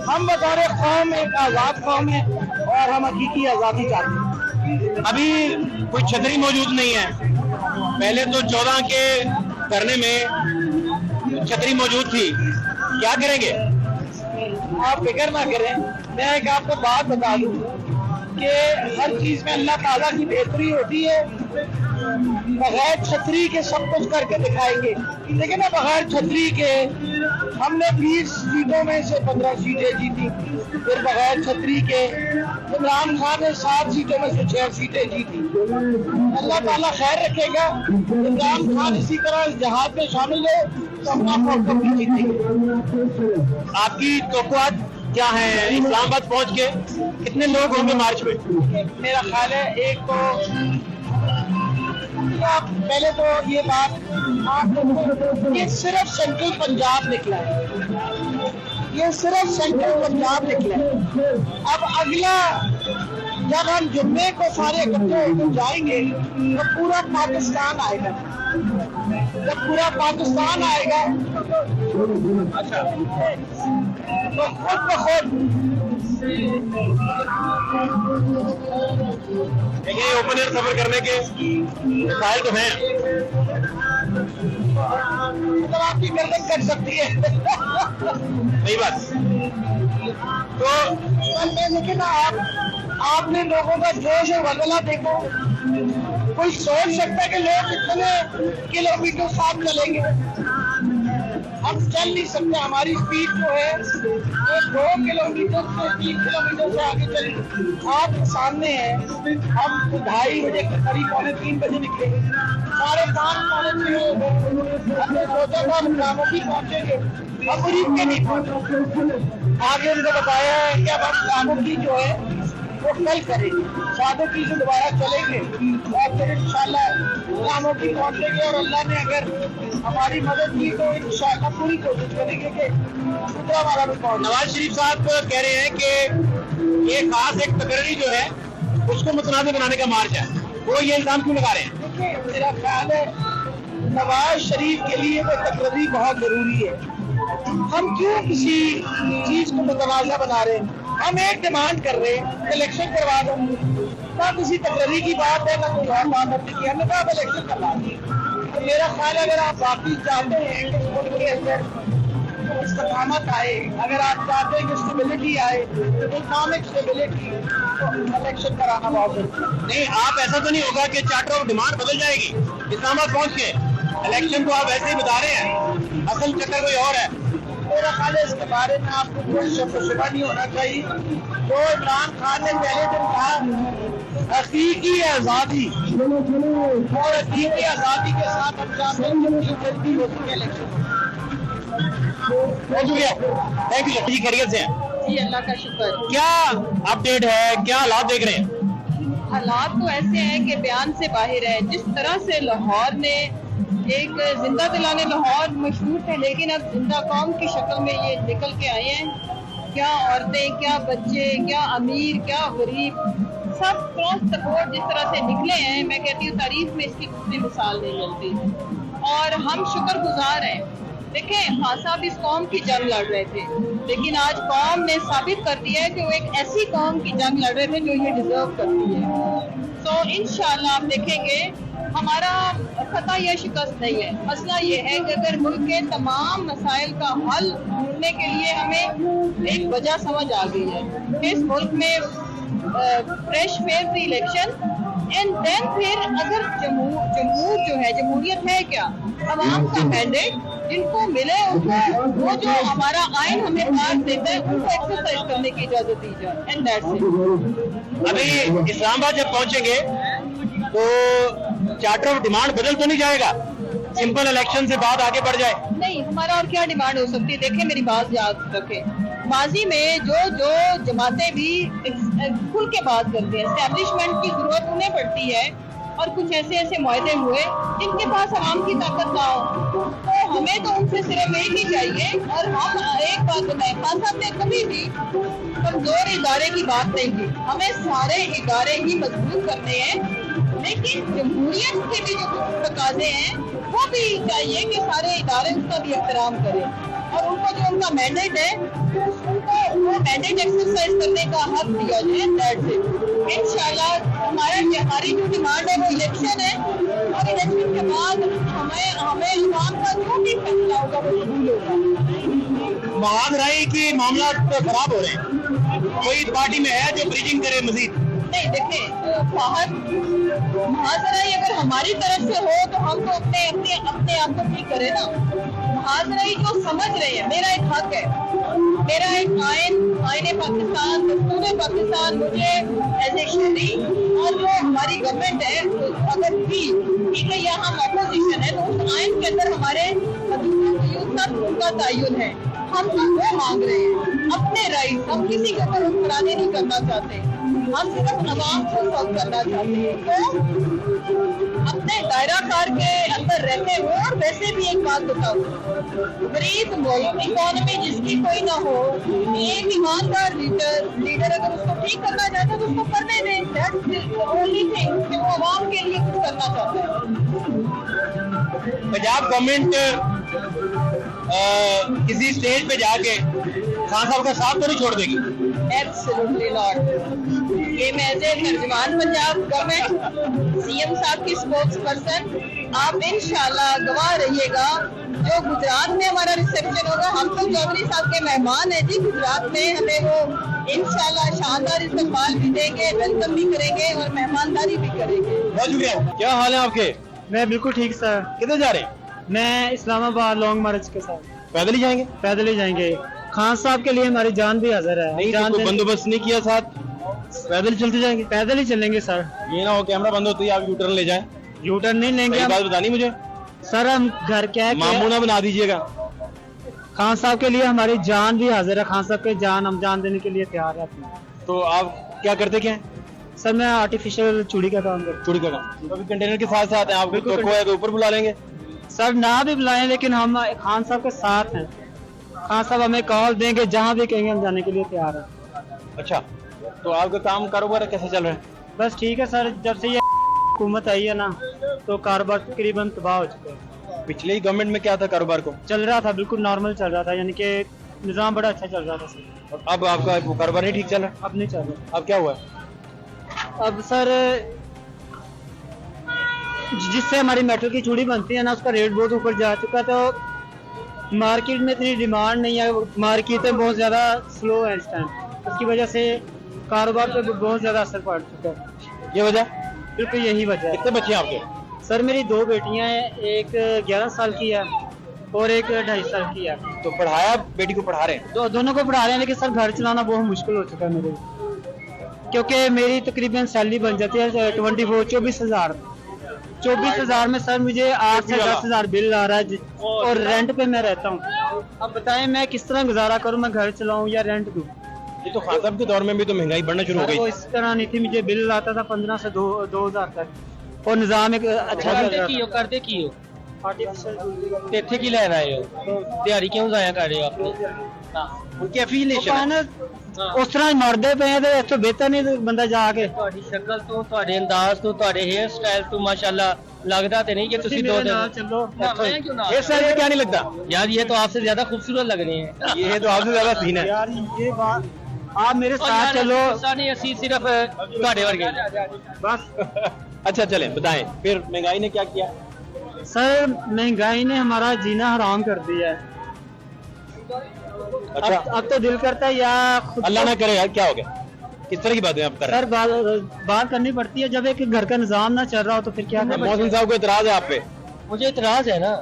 [SPEAKER 6] हम बतौर कौम एक आज़ाद कौम है और हम हकीकी आज़ादी चाहते हैं।
[SPEAKER 1] अभी कोई छतरी मौजूद नहीं है, पहले तो 14 के धरने में छतरी मौजूद थी, क्या करेंगे?
[SPEAKER 6] आप फिक्र ना करें, मैं एक आपको बात बता दूं कि हर चीज में अल्लाह ताला की बेहतरी होती है। बगैर छतरी के सब कुछ करके दिखाएंगे, लेकिन बगैर छतरी के हमने 20 सीटों में से 15 सीटें जीती, फिर बगैर छतरी के इमरान खान ने 7 सीटों में से 6 सीटें जीती। अल्लाह ताला खैर रखेगा, इमरान खान इसी तरह इस जहाज में शामिल हो तो हम आपको भी जीतेंगे।
[SPEAKER 1] आपकी तवक्कुआत क्या है? इस्लामाबाद पहुंच के कितने लोग होंगे मार्च में?
[SPEAKER 6] मेरा ख्याल है एक तो पहले तो ये बात ये सिर्फ सेंट्रल पंजाब निकला है, ये सिर्फ सेंट्रल पंजाब निकला है। अब अगला जब हम जुम्मे को सारे इकट्ठे होकर जाएंगे तो पूरा पाकिस्तान आएगा। जब पूरा पाकिस्तान आएगा
[SPEAKER 1] अच्छा,
[SPEAKER 6] तो खुद ब खुद
[SPEAKER 1] देखिए ओपन एयर सफर करने के फाइल तो हैं,
[SPEAKER 6] मतलब आपकी गर्दन कट सकती है।
[SPEAKER 1] सही बात।
[SPEAKER 6] तो लेकिन आपने लोगों का जोश और वगला देखो, कोई सोच सकता है कि लोग इतने किलोमीटर साथ चलेंगे? हम चल नहीं सकते, हमारी स्पीड जो है वो 2 किलोमीटर से 3 किलोमीटर से आगे चलेगी। आप सामने हैं, हम 2:30 बजे के करीब 2:45 बजे निकलेंगे, 5:30 हमने सोचा था हम रामोगी पहुंचेंगे, अब गरीब के नहीं पहुंचे। आगे उनको बताया है कि अब हम रामोगी जो है वो कल करेंगे, सादोकी से दोबारा चलेंगे और फिर इंशाल्लाह रामोगी पहुंचेंगे। और अल्लाह ने अगर हमारी मदद की तो इंशाल्लाह पूरी कोशिश करेंगे कि दूसरा वाला भी पहुंचे।
[SPEAKER 1] नवाज शरीफ साहब कह रहे हैं कि ये खास एक तकरीरी जो है उसको मुतनाज़ बनाने का मार्च है, वो ये इल्जाम क्यों लगा रहे हैं?
[SPEAKER 6] देखिए मेरा ख्याल है नवाज शरीफ के लिए वो तकरीरी बहुत जरूरी है। हम क्यों किसी चीज को मुतनाज़ा बना रहे हैं? हम एक डिमांड कर रहे हैं, इलेक्शन करवा दो। ना किसी तकरीरी की बात है, ना कोई और बात हमने की, हमने कहा इलेक्शन करवा दें। तो मेरा ख्याल है अगर आप वाकई चाहते हैं कि मुल्क के अंदर इस्तेकामत आए, अगर आप चाहते हैं कि स्टेबिलिटी आए, इकोनॉमिक स्टेबिलिटी, तो इलेक्शन कराना बहुत जरूरी है।
[SPEAKER 1] नहीं, आप ऐसा तो नहीं होगा कि चार्टर ऑफ डिमांड बदल जाएगी इस्लामाबाद पहुंच के? इलेक्शन को आप ऐसे ही बता रहे हैं, असल चक्कर कोई और है।
[SPEAKER 6] मेरा ख्याल है इसके बारे में आपको कोई शक व शुबा नहीं होना चाहिए। जो इमरान खान ने पहले दिन कहा हकीकी आज़ादी, और हकीकी आज़ादी के साथ हम चाहते हैं कि जल्दी हो सके इलेक्शन।
[SPEAKER 1] बहुत शुक्रिया, थैंक यू। ठीक खैरियत से हैं?
[SPEAKER 7] जी अल्लाह का शुक्र।
[SPEAKER 1] क्या अपडेट है, क्या हालात देख रहे हैं?
[SPEAKER 7] हालात तो ऐसे हैं कि बयान से बाहर है। जिस तरह से लाहौर ने एक जिंदा दिलाने लाहौर मशहूर थे, लेकिन अब जिंदा कौम की शक्ल में ये निकल के आए हैं। क्या औरतें, क्या बच्चे, क्या अमीर, क्या गरीब, सब क्रॉस द बोर्ड जिस तरह से निकले हैं, मैं कहती हूँ तारीफ में इसकी दूसरी मिसाल नहीं मिलती। और हम शुक्रगुजार हैं। देखें, हाँ साहब इस कौम की जंग लड़ रहे थे, लेकिन आज कौम ने साबित कर दिया है कि वो एक ऐसी कौम की जंग लड़ रहे थे जो ये डिजर्व करती है। तो इंशाल्लाह आप देखेंगे हमारा फतह या शिकस्त नहीं है। मसला ये है कि अगर मुल्क के तमाम मसाइल का हल ढूंढने के लिए हमें एक वजह समझ आ गई है कि इस मुल्क में fresh fair election and then फिर अगर जमहूर जो है, जमहूरियत है क्या, अवाम का मैंडेट जिनको मिले उनको, वो जो हमारा आइन हमें पास देता है उनको एक्सरसाइज करने की इजाजत दी जाए। And that's it.
[SPEAKER 1] अभी इस्लामाबाद जब पहुंचेंगे तो चार्टर ऑफ डिमांड बदल तो नहीं जाएगा? सिंपल इलेक्शन से बात आगे बढ़ जाए?
[SPEAKER 7] नहीं, हमारा और क्या डिमांड हो सकती है? देखें मेरी बात याद रखें, माजी में जो जमातें भी खुल के बात करते हैं, एस्टेब्लिशमेंट की जरूरत उन्हें पड़ती है और कुछ ऐसे मुआहदे हुए जिनके पास आवाम की ताकत ना हो, तो हमें तो उनसे सिर्फ एक ही चाहिए। और हम एक बात बताएं, खान साहब ने कभी भी कमजोर इदारे की बात नहीं की। हमें सारे इदारे ही मजबूत करने हैं, लेकिन जमहूरियत के भी जो तकाजे हैं वो भी चाहिए कि सारे इदारे उसका भी एहतराम करें और उनको जो उनका मैंडेट है उनको वो मैंडेट एक्सरसाइज करने का हक दिया जाए। That's it. इंशाल्लाह हमारी जो डिमांड है वो इलेक्शन है और इलेक्शन के बाद हमें इमाम का जो भी फैसला होगा वो कबूल होगा।
[SPEAKER 5] महाजराई की मामला खराब हो रहे हैं, कोई पार्टी में है जो ब्रिजिंग करे मजीद?
[SPEAKER 7] नहीं, देखें बाहर महाजराई अगर हमारी तरफ से हो तो हम तो अपने आप को ठीक करें ना। महाजराई जो समझ रहे हैं मेरा एक हक है, मेरा एक आईने पाकिस्तान, दस्तूर पाकिस्तान मुझे एज ए शहरी और जो हमारी गवर्नमेंट है अगर भी ठीक है या हम अपोजिशन है तो उस आइन के अंदर हमारे का तयन है। हम तो वो मांग रहे हैं अपने राइट, हम किसी के ऊपर हुक्मरानी नहीं करना चाहते, हम सिर्फ आवाम को सॉल्व करना चाहते हैं। तो अपने दायरा कार के अंदर रहते हुए, और वैसे भी एक बात बताओ, गरीब मुल्क इकोनॉमी जिसकी कोई ना हो, एक ईमानदार लीडर अगर उसको ठीक करना चाहता है तो उसको करने दें। दैट्स द ओनली थिंग कि वो आवाम के लिए कुछ करना चाहता है।
[SPEAKER 5] पंजाब गवर्नमेंट किसी स्टेज पे जाके खान साहब का साथ तो नहीं छोड़ देगी?
[SPEAKER 7] Absolutely not. ये मैं एज ए तर्जुमान पंजाब गवर्नमेंट सीएम साहब की स्पोक्स पर्सन, आप इंशाल्लाह गवाह रहिएगा जो गुजरात में हमारा रिसेप्शन होगा। हम तो चौधरी साहब के मेहमान हैं जी गुजरात में, हमें वो इंशाल्लाह शानदार इस्तकबाल भी देंगे, वेलकम भी करेंगे और मेहमानदारी भी करेंगे।
[SPEAKER 5] बहुत शुक्रिया।
[SPEAKER 1] क्या हाल है आपके?
[SPEAKER 8] मैं बिल्कुल ठीक सर।
[SPEAKER 1] किधर जा रहे हैं?
[SPEAKER 8] मैं इस्लामाबाद लॉन्ग मार्च के साथ।
[SPEAKER 1] पैदल ही जाएंगे?
[SPEAKER 8] पैदल ही जाएंगे। खान साहब के लिए हमारी जान भी हाजिर है।
[SPEAKER 1] नहीं, तो कोई बंदोबस्त नहीं किया साथ, पैदल चलते जाएंगे?
[SPEAKER 8] पैदल ही चलेंगे सर।
[SPEAKER 1] ये ना हो कैमरा बंद होते ही आप यूटर्न ले जाएं।
[SPEAKER 8] यूटर्न नहीं लेंगे।
[SPEAKER 1] बात बतानी मुझे
[SPEAKER 8] सर, हम घर क्या
[SPEAKER 1] मामू ना बना दीजिएगा।
[SPEAKER 8] खान साहब के लिए हमारी जान भी हाजिर है। खान साहब के जान हम जान देने के लिए तैयार है।
[SPEAKER 1] तो आप क्या करते क्या हैं?
[SPEAKER 8] सर मैं आर्टिफिशियल चूड़ी का काम करता हूँ।
[SPEAKER 1] चूड़ी का काम? तो अभी कंटेनर के साथ साथ हैं आप, बिल्कुल तो ऊपर बुला लेंगे
[SPEAKER 8] सर। ना भी बुलाएं लेकिन हम खान साहब के साथ हैं। खान साहब हमें कॉल देंगे, जहाँ भी कहेंगे हम जाने के लिए तैयार हैं।
[SPEAKER 1] अच्छा, तो आपका काम कारोबार कैसे चल रहा है?
[SPEAKER 8] बस ठीक है सर, जब से ये हुकूमत आई है ना तो कारोबार तकरीबन तबाह हो चुका है।
[SPEAKER 1] पिछले गवर्नमेंट में क्या था कारोबार को?
[SPEAKER 8] चल रहा था, बिल्कुल नॉर्मल चल रहा था, यानी कि निज़ाम बड़ा अच्छा चल रहा था सर।
[SPEAKER 1] अब आपका कारोबार नहीं ठीक चल रहा?
[SPEAKER 8] अब नहीं चल रहा।
[SPEAKER 1] अब क्या हुआ?
[SPEAKER 8] अब सर जिससे हमारी मेटल की चूड़ी बनती है ना उसका रेट बहुत ऊपर जा चुका, तो मार्केट में इतनी डिमांड नहीं है, मार्केटें बहुत ज़्यादा स्लो है इस टाइम, उसकी वजह से कारोबार पे बहुत ज़्यादा असर पड़ चुका है।
[SPEAKER 1] ये वजह?
[SPEAKER 8] बिल्कुल यही वजह है।
[SPEAKER 1] कितने बच्चे हैं आपके?
[SPEAKER 8] सर मेरी 2 बेटियां हैं, एक 11 साल की है और एक 2.5 साल की है।
[SPEAKER 1] तो पढ़ाया? बेटी को पढ़ा रहे हैं?
[SPEAKER 8] तो दोनों को पढ़ा रहे हैं, लेकिन सर घर चलाना बहुत मुश्किल हो चुका है मेरे, क्योंकि मेरी तकरीबन सैलरी बन जाती है 24,000 में सर मुझे 8 से 10,000 बिल आ रहा है और रेंट पे मैं रहता हूँ। अब बताएं मैं किस तरह गुजारा करूँ, मैं घर चलाऊँ या रेंट दूँ?
[SPEAKER 1] ये तो खान साहब के दौर में भी तो महंगाई बढ़ना शुरू हो गई।
[SPEAKER 8] वो इस तरह नहीं थी, मुझे बिल आता था 15 से 2,000 तक और निजाम एक अच्छा
[SPEAKER 9] करते की हो इत्थे की ले रहे हो, दिहाड़ी क्यों जाया कर रहे हो अपनी?
[SPEAKER 1] उनकी एफिलिएशन
[SPEAKER 8] उस तरह मरदे पे हैं तो इत्थों बेहतर नहीं बंदा जाके।
[SPEAKER 9] ਤੁਹਾਡੀ ਸ਼ਕਲ ਤੋਂ, ਤੁਹਾਡੇ ਅੰਦਾਜ਼ ਤੋਂ, ਤੁਹਾਡੇ हेयर स्टाइल ਤੋਂ माशाल्लाह लगता तो नहीं कि तुसी दो दिन
[SPEAKER 8] चलो।
[SPEAKER 1] ये सर क्या नहीं लगता
[SPEAKER 9] यार, ये तो आपसे ज्यादा खूबसूरत लग रहे हैं।
[SPEAKER 1] ये तो आपसे ज्यादा सीन है
[SPEAKER 8] यार, ये बात आप मेरे साथ चलो।
[SPEAKER 9] नहीं, असी सिर्फ ਤੁਹਾਡੇ वर्गे
[SPEAKER 8] बस।
[SPEAKER 1] अच्छा चलें, बताएं फिर महंगाई ने क्या किया?
[SPEAKER 8] सर महंगाई ने हमारा जीना हराम कर दिया है।
[SPEAKER 1] अच्छा,
[SPEAKER 8] अब तो दिल करता है या
[SPEAKER 1] अल्लाह ना करे यार, क्या हो गया? किस तरह की बातें आप कर रहे हैं?
[SPEAKER 8] सर बात करनी पड़ती है, जब एक घर का निजाम ना चल रहा हो तो फिर क्या करें?
[SPEAKER 1] मोहसिन साहब को इतराज है आप पे?
[SPEAKER 9] मुझे इतराज है ना,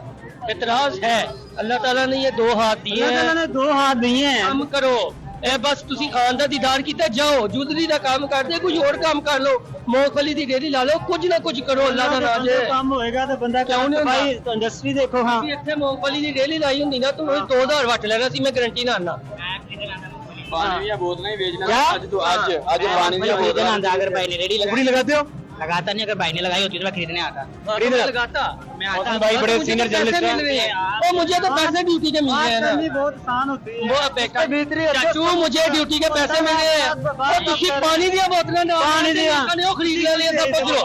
[SPEAKER 9] इतराज है। अल्लाह ताला ने ये 2 हाथ दिए
[SPEAKER 8] अल्लाह ताला
[SPEAKER 9] हैं,
[SPEAKER 8] ने 2 हाथ दिए हैं।
[SPEAKER 9] काम करो। ए बस तुसी खान दा दीदार कीता जाओ, जुदरी दा काम करदे, कुछ और काम कर लो, मूंगफली दी डेरी ला लो, कुछ ना कुछ करो। अल्लाह दा राज है।
[SPEAKER 8] काम होएगा तो बंदा
[SPEAKER 9] क्यों नहीं होगा?
[SPEAKER 8] भाई इंडस्ट्री देखो। हाँ,
[SPEAKER 9] इत्थे मूंगफली दी डेरी लाई हुंदी ना, तुम 2000 वट लेना सी, मैं गारंटी ना आना।
[SPEAKER 1] पानी दी बोतलें ही बेचना। क्या? आज पानी दी बोतलें अगर भाई ने रेडी
[SPEAKER 8] लगाते हो लगाता नहीं, अगर भाई ने लगाई होती तो मैं खरीदने आता।
[SPEAKER 1] खरीदने
[SPEAKER 9] लगाता
[SPEAKER 8] मैं
[SPEAKER 1] मौसम
[SPEAKER 8] आता।
[SPEAKER 1] भाई बड़े
[SPEAKER 9] मुझे
[SPEAKER 1] सीनियर
[SPEAKER 9] तो पैसे
[SPEAKER 1] जर्नलिस्ट
[SPEAKER 9] मिल रहे
[SPEAKER 1] हैं।
[SPEAKER 9] हैं। ओ मुझे तो पैसे ड्यूटी के मिल रहे हैं ना।
[SPEAKER 8] बहुत आसान होती है।
[SPEAKER 9] वो चाचू मुझे ड्यूटी के पैसे मिल रहे हैं। और तुझे पानी दिया बोतल ना,
[SPEAKER 8] पानी दिया।
[SPEAKER 9] वो खरीद लिया सब पचरो।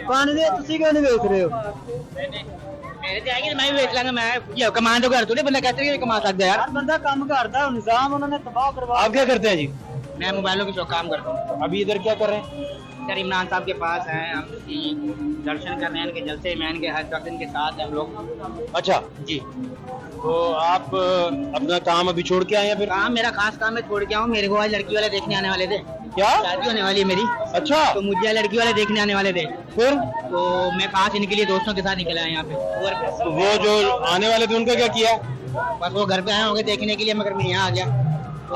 [SPEAKER 8] पानी दिया तुसी क्यों नहीं बेच रहे हो? मेरे जाएंगे मैं भी बेच लांगा। मैं ये कमान तो घर थोड़े बंदा कहते हैं कमा सकता है यार। बंदा काम करता है, निजाम उन्होंने तबाह करवा।
[SPEAKER 1] आप क्या करते हैं जी?
[SPEAKER 8] मैं मोबाइलों की शॉप काम करता हूँ।
[SPEAKER 1] अभी इधर क्या कर रहे हैं?
[SPEAKER 8] सर इमरान साहब के पास हैं, हम दर्शन कर रहे हैं इनके जलसे में, इनके हर वक्त इनके साथ हैं हम लोग।
[SPEAKER 1] अच्छा
[SPEAKER 8] जी
[SPEAKER 1] तो आप अपना काम अभी छोड़ के आए हैं फिर?
[SPEAKER 8] काम मेरा खास काम है, छोड़ के आऊँ। मेरे को आज लड़की वाले देखने आने वाले थे।
[SPEAKER 1] क्या
[SPEAKER 8] शादी होने वाली है मेरी,
[SPEAKER 1] अच्छा
[SPEAKER 8] तो मुझे लड़की वाले देखने आने वाले थे,
[SPEAKER 1] फिर
[SPEAKER 8] तो मैं खास इनके लिए दोस्तों के साथ निकला है यहाँ पे।
[SPEAKER 1] तो वो जो आने वाले थे उनका क्या किया?
[SPEAKER 8] बस वो घर पे आए होंगे देखने के लिए, मगर मैं यहाँ आ गया।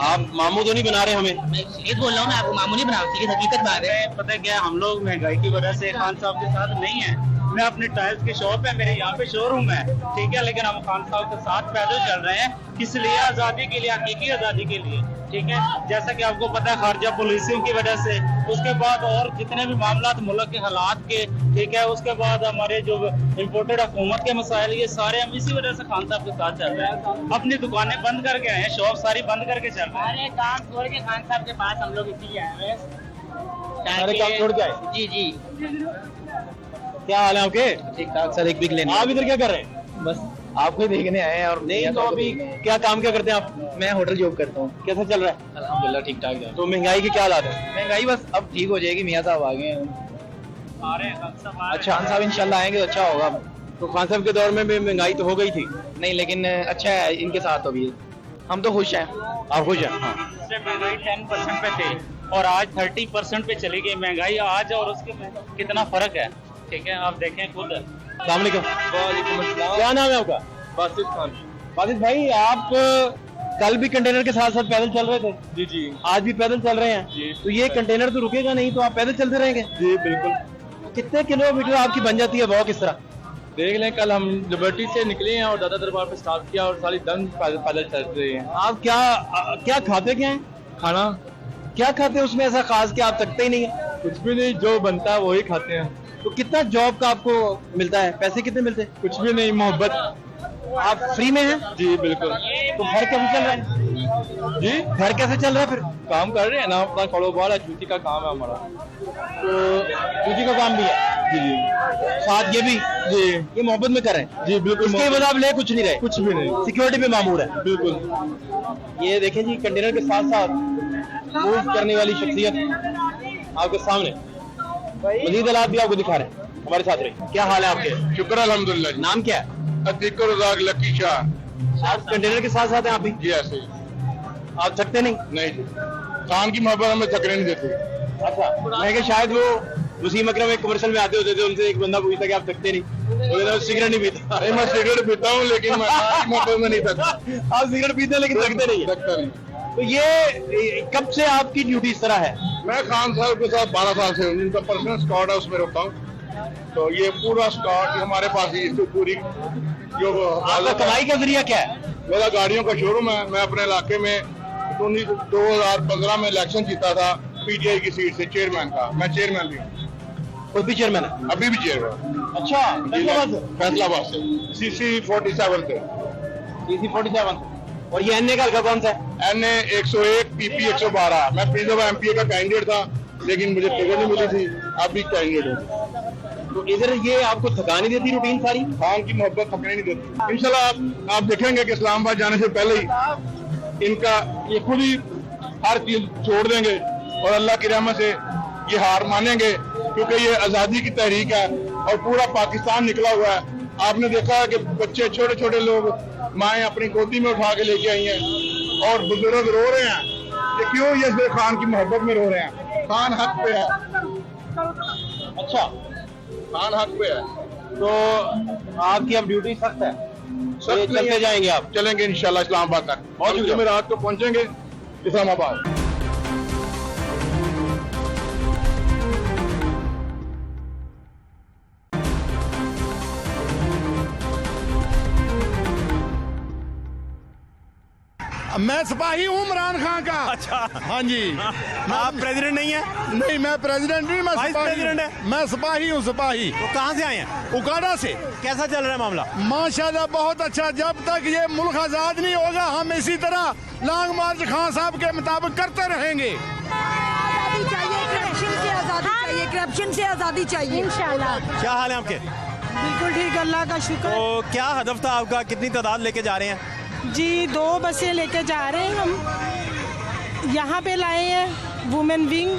[SPEAKER 1] आप मामू तो नहीं बना रहे हमें?
[SPEAKER 8] मैं सीरियस बोल रहा हूँ, मैं आपको मामूली नहीं बना, सीरियस हकीकत बात है।
[SPEAKER 10] पता है क्या, हम लोग महंगाई की वजह से खान साहब के साथ नहीं है। मैं अपने टाइल्स की शॉप है, मेरे यहाँ पे शोरूम है, ठीक है, लेकिन हम खान साहब के साथ पैदल चल रहे हैं। किस लिए? आज़ादी के लिए, हकीकी आज़ादी के लिए, ठीक है। जैसा कि आपको पता है खारजा पॉलिसियों की वजह से, उसके बाद और जितने भी मामला मुल्क के हालात के, ठीक है, उसके बाद हमारे जो इम्पोर्टेड हुकूमत के मसाइल, ये सारे हम इसी वजह से खान साहब के साथ चल रहे हैं। अपनी दुकानें बंद करके आए हैं, शॉप सारी बंद करके चल रहे हैं।
[SPEAKER 8] सारे काम छोड़ के खान साहब के पास हम लोग इसीलिए आए हैं।
[SPEAKER 1] सारे काम छोड़ के आए?
[SPEAKER 8] जी जी।
[SPEAKER 1] क्या हाल है आपके?
[SPEAKER 8] ठीक ठाक सर, एक बिग लेने।
[SPEAKER 1] आप इधर क्या कर रहे हैं?
[SPEAKER 8] बस आपको ही देखने आए हैं। और
[SPEAKER 1] नहीं तो अभी क्या काम क्या करते हैं आप?
[SPEAKER 8] मैं होटल जॉब करता हूँ।
[SPEAKER 1] कैसा चल रहा है?
[SPEAKER 8] अल्हम्दुलिल्लाह ठीक ठाक है।
[SPEAKER 1] तो महंगाई की क्या हालात है?
[SPEAKER 8] महंगाई बस अब ठीक हो जाएगी, मियाँ साहब आ गए हैं।
[SPEAKER 1] अच्छा
[SPEAKER 8] खान साहब इंशाल्लाह आएंगे तो अच्छा होगा।
[SPEAKER 1] तो खान साहब के दौर में भी महंगाई तो हो गई थी?
[SPEAKER 8] नहीं लेकिन अच्छा है इनके साथ अभी, हम तो खुश हैं।
[SPEAKER 1] आप खुश हैं? हाँ।
[SPEAKER 10] महंगाई 10% पे थे और आज 30% पे चली गई महंगाई आज, और उसके कितना फर्क है, ठीक है, आप देखें खुद।
[SPEAKER 1] अस्सलाम वालेकुम। क्या नाम है आपका?
[SPEAKER 10] बासित खान।
[SPEAKER 1] बासित भाई, आप कल भी कंटेनर के साथ साथ पैदल चल रहे थे?
[SPEAKER 10] जी जी
[SPEAKER 1] आज भी पैदल चल रहे हैं?
[SPEAKER 10] जी।
[SPEAKER 1] तो ये कंटेनर तो रुकेगा नहीं, तो आप पैदल चलते रहेंगे?
[SPEAKER 10] जी बिल्कुल।
[SPEAKER 1] कितने किलोमीटर आपकी बन जाती है वॉक इस तरह?
[SPEAKER 10] देख लें, कल हम लिबर्टी से निकले हैं और दादा दरबार पे स्टार्ट किया और सारी दिन पैदल चल रहे हैं।
[SPEAKER 1] आप क्या खाते क्या हैं?
[SPEAKER 10] खाना
[SPEAKER 1] क्या खाते हैं उसमें ऐसा खास कि आप थकते ही नहीं है?
[SPEAKER 10] कुछ भी नहीं, जो बनता है वही खाते हैं।
[SPEAKER 1] तो कितना जॉब का आपको मिलता है? पैसे कितने मिलते हैं?
[SPEAKER 10] कुछ भी नहीं, मोहब्बत।
[SPEAKER 1] आप फ्री में हैं?
[SPEAKER 10] जी बिल्कुल।
[SPEAKER 1] तो घर कैसे चल रहा है?
[SPEAKER 10] जी
[SPEAKER 1] घर कैसे चल रहा है फिर?
[SPEAKER 10] काम कर रहे हैं ना, अपना कारोबार है, जूती का काम है हमारा।
[SPEAKER 1] तो जूती का काम भी है?
[SPEAKER 10] जी जी।
[SPEAKER 1] साथ ये भी?
[SPEAKER 10] जी
[SPEAKER 1] ये मोहब्बत में कर रहे हैं?
[SPEAKER 10] जी बिल्कुल।
[SPEAKER 1] इसके बाद आप ले कुछ नहीं रहे?
[SPEAKER 10] कुछ भी नहीं,
[SPEAKER 1] सिक्योरिटी पे मामूर है?
[SPEAKER 10] बिल्कुल।
[SPEAKER 1] ये देखें जी, कंटेनर के साथ साथ मूव करने वाली शख्सियत आपके सामने। मजीद हालात भी आपको दिखा रहे हैं, हमारे साथ रहिए। क्या हाल है आपके?
[SPEAKER 2] शुक्र अल्हम्दुलिल्लाह।
[SPEAKER 1] नाम क्या है?
[SPEAKER 2] अतीकुर रज़ाक लकी शाह।
[SPEAKER 1] आप कंटेनर के साथ साथ हैं आप भी?
[SPEAKER 2] जी ऐसे ही।
[SPEAKER 1] आप थकते नहीं?
[SPEAKER 2] नहीं जी, खान की मोहब्बत हमें थकने नहीं देती।
[SPEAKER 1] अच्छा, मैं कि शायद वो वसीम अकरम एक कमर्शियल में आते होते थे, उनसे एक बंदा पूछता कि आप थकते नहीं? बोले ना, सिगरेट नहीं पीता।
[SPEAKER 2] नहीं, मैं सिगरेट पीता हूँ लेकिन मैं खान की मोहब्बत में नहीं थकता।
[SPEAKER 1] आप सिगरेट पीते हैं लेकिन थकते नहीं है?
[SPEAKER 2] थकता नहीं।
[SPEAKER 1] तो ये कब से आपकी ड्यूटी इस तरह है?
[SPEAKER 2] मैं खान साहब के साथ 12 साल से हूँ, जिनका पर्सनल स्क्वाड है उसमें रहता हूँ। तो ये पूरा स्क्वाड हमारे पास ही, इसको पूरी जो
[SPEAKER 1] आपका कमाई का जरिया क्या है?
[SPEAKER 2] मेरा गाड़ियों का शोरूम है। मैं अपने इलाके में 2015 में इलेक्शन जीता था पीटीआई की सीट से चेयरमैन का। मैं चेयरमैन भी हूँ।
[SPEAKER 1] खुद भी चेयरमैन है?
[SPEAKER 2] अभी भी चेयरमैन।
[SPEAKER 1] अच्छा, फैसलाबाद से?
[SPEAKER 2] फैसलाबाद से, CC 47 से।
[SPEAKER 1] CC 47 से। और ये एनए का हल्का कौन सा है?
[SPEAKER 2] NA 101 PP 112। मैं प्रिंसिपल MPA का कैंडिडेट था लेकिन मुझे टिकट नहीं मिली थी, अब भी कैंडिडेट हूँ।
[SPEAKER 1] तो इधर ये आपको थका नहीं देती रूटीन सारी?
[SPEAKER 2] खान की मोहब्बत थकने नहीं देती। इंशाल्लाह आप देखेंगे कि इस्लामाबाद जाने से पहले ही इनका ये खुद ही हर चीज छोड़ देंगे और अल्लाह की रहमत से ये हार मानेंगे, क्योंकि ये आज़ादी की तहरीक है और पूरा पाकिस्तान निकला हुआ है। आपने देखा है कि बच्चे, छोटे छोटे लोग, माएँ अपनी गोदी में उठा के लेके आई हैं और बुजुर्ग रो रहे हैं कि क्यों ये सिर्फ खान की मोहब्बत में रो रहे हैं। खान हक पे है।
[SPEAKER 1] अच्छा,
[SPEAKER 2] खान हक पे है।
[SPEAKER 1] तो आपकी अब ड्यूटी सख्त है? ये चलते जाएंगे आप?
[SPEAKER 2] चलेंगे इंशाल्लाह इस्लामाबाद तक।
[SPEAKER 1] बहुत शुक्रिया।
[SPEAKER 2] में रात को पहुंचेंगे इस्लामाबाद। मैं सिपाही हूँ इमरान खान का।
[SPEAKER 11] अच्छा,
[SPEAKER 2] हाँ जी।
[SPEAKER 11] आप प्रेसिडेंट नहीं है?
[SPEAKER 2] नहीं, मैं प्रेसिडेंट नहीं, मैं
[SPEAKER 11] वाइस प्रेसिडेंट है?
[SPEAKER 2] मैं सिपाही हूँ, सिपाही।
[SPEAKER 11] तो कहाँ से आए हैं?
[SPEAKER 2] उकाड़ा से।
[SPEAKER 11] कैसा चल रहा है मामला?
[SPEAKER 2] माशाल्लाह बहुत अच्छा। जब तक ये मुल्क आजाद नहीं होगा हम इसी तरह लॉन्ग मार्च खान साहब के मुताबिक करते रहेंगे।
[SPEAKER 12] आजादी चाहिए, करप्शन से आजादी चाहिए, करप्शन से आजादी चाहिए इंशाल्लाह।
[SPEAKER 11] क्या हाल है आपके?
[SPEAKER 12] बिल्कुल ठीक, अल्लाह का शुक्र।
[SPEAKER 11] तो क्या हदफ था आपका? कितनी तादाद लेके जा रहे हैं?
[SPEAKER 12] जी 2 बसें लेके जा रहे हैं हम। यहाँ पे लाए हैं वुमेन विंग।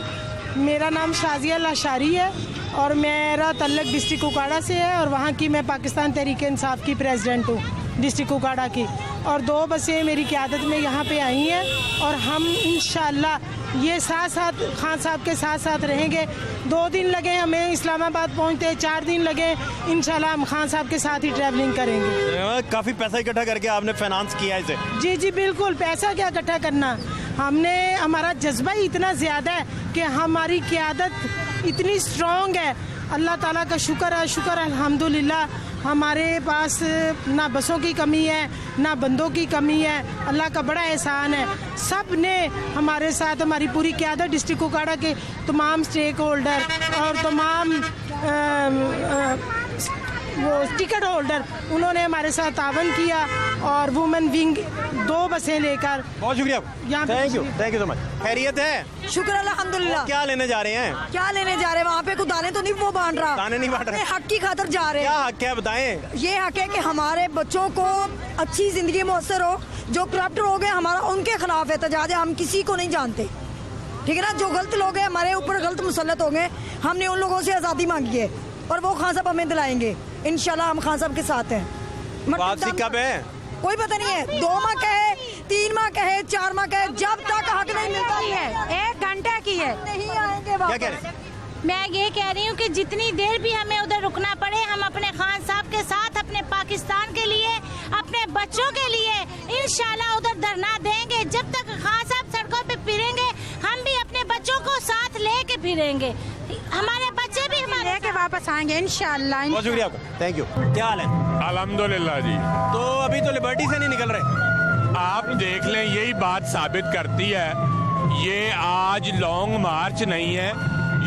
[SPEAKER 12] मेरा नाम शाजिया लाशारी है और मेरा तल्लक डिस्ट्रिक्ट उकाड़ा से है और वहाँ की मैं पाकिस्तान तहरीक-ए-इंसाफ की प्रेसिडेंट हूँ डिस्ट्रिक्ट उकाड़ा की। और 2 बसें मेरी क़यादत में यहाँ पे आई हैं और हम इंशाल्लाह ये साथ साथ खान साहब के साथ साथ रहेंगे। 2 दिन लगे हमें इस्लामाबाद पहुँचते, 4 दिन लगे, इंशाल्लाह हम खान साहब के साथ ही ट्रैवलिंग करेंगे।
[SPEAKER 11] काफ़ी पैसा इकट्ठा करके आपने फाइनेंस किया इसे?
[SPEAKER 12] जी जी बिल्कुल, पैसा क्या इकट्ठा करना, हमने हमारा जज्बा ही इतना ज़्यादा है कि हमारी क़यादत इतनी स्ट्रॉन्ग है। अल्लाह ताला का शुक्र है, शुक्र अल्हम्दुलिल्लाह। हमारे पास ना बसों की कमी है ना बंदों की कमी है, अल्लाह का बड़ा एहसान है। सब ने हमारे साथ, हमारी पूरी क़यादत डिस्ट्रिक्ट उकाड़ा के तमाम स्टेक होल्डर और तमाम वो टिकट होल्डर, उन्होंने हमारे साथ तावन किया और वुमेन विंग 2 बसें लेकर।
[SPEAKER 11] बहुत शुक्रिया, थैंक यू सो मच। खैरियत है?
[SPEAKER 12] शुक्र अल्हम्दुलिल्लाह।
[SPEAKER 11] क्या लेने जा रहे हैं?
[SPEAKER 12] क्या लेने जा रहे हैं? वहाँ पे कोई दाने तो नहीं वो बांट रहा,
[SPEAKER 11] दाने नहीं बांट रहे,
[SPEAKER 12] हक की खातर जा रहे हैं।
[SPEAKER 11] क्या हक है बताएं?
[SPEAKER 12] ये हक है कि हमारे बच्चों को अच्छी जिंदगी मुयसर हो। जो करप्ट लोग हैं हमारा उनके खिलाफ एहतजाज है, हम किसी को नहीं जानते, ठीक है ना। जो गलत लोग हैं हमारे ऊपर गलत मुसल्लत हो गए, हमने उन लोगों से आज़ादी मांगी है और वो खान साहब हमें दिलाएंगे इंशाल्लाह। हम खान साहब के साथ हैं।
[SPEAKER 11] वापसी कब है?
[SPEAKER 12] कोई पता नहीं है, 2 माह का है, 3 माह का है, 4 माह का है, जब तक हक नहीं मिलता है। 1 घंटे की है, नहीं आएंगे वापस।
[SPEAKER 11] क्या कह रहे हैं?
[SPEAKER 13] मैं ये कह रही हूँ कि जितनी देर भी हमें उधर रुकना पड़े, हम अपने खान साहब के साथ, अपने पाकिस्तान के लिए, अपने बच्चों के लिए इंशाल्लाह उधर धरना देंगे। जब तक खान साहब सड़कों पे फिरेंगे हम भी अपने बच्चों को साथ लेके फिरेंगे, हमारे बच्चे भी हमारे लेके वापस आएंगे इंशाल्लाह।
[SPEAKER 11] बहुत शुक्रिया आपका, थैंक यू। क्या हाल है?
[SPEAKER 14] अल्हम्दुलिल्लाह जी।
[SPEAKER 11] तो अभी तो लिबर्टी से नहीं निकल रहे?
[SPEAKER 14] आप देख लें, यही बात साबित करती है ये आज लॉन्ग मार्च नहीं है,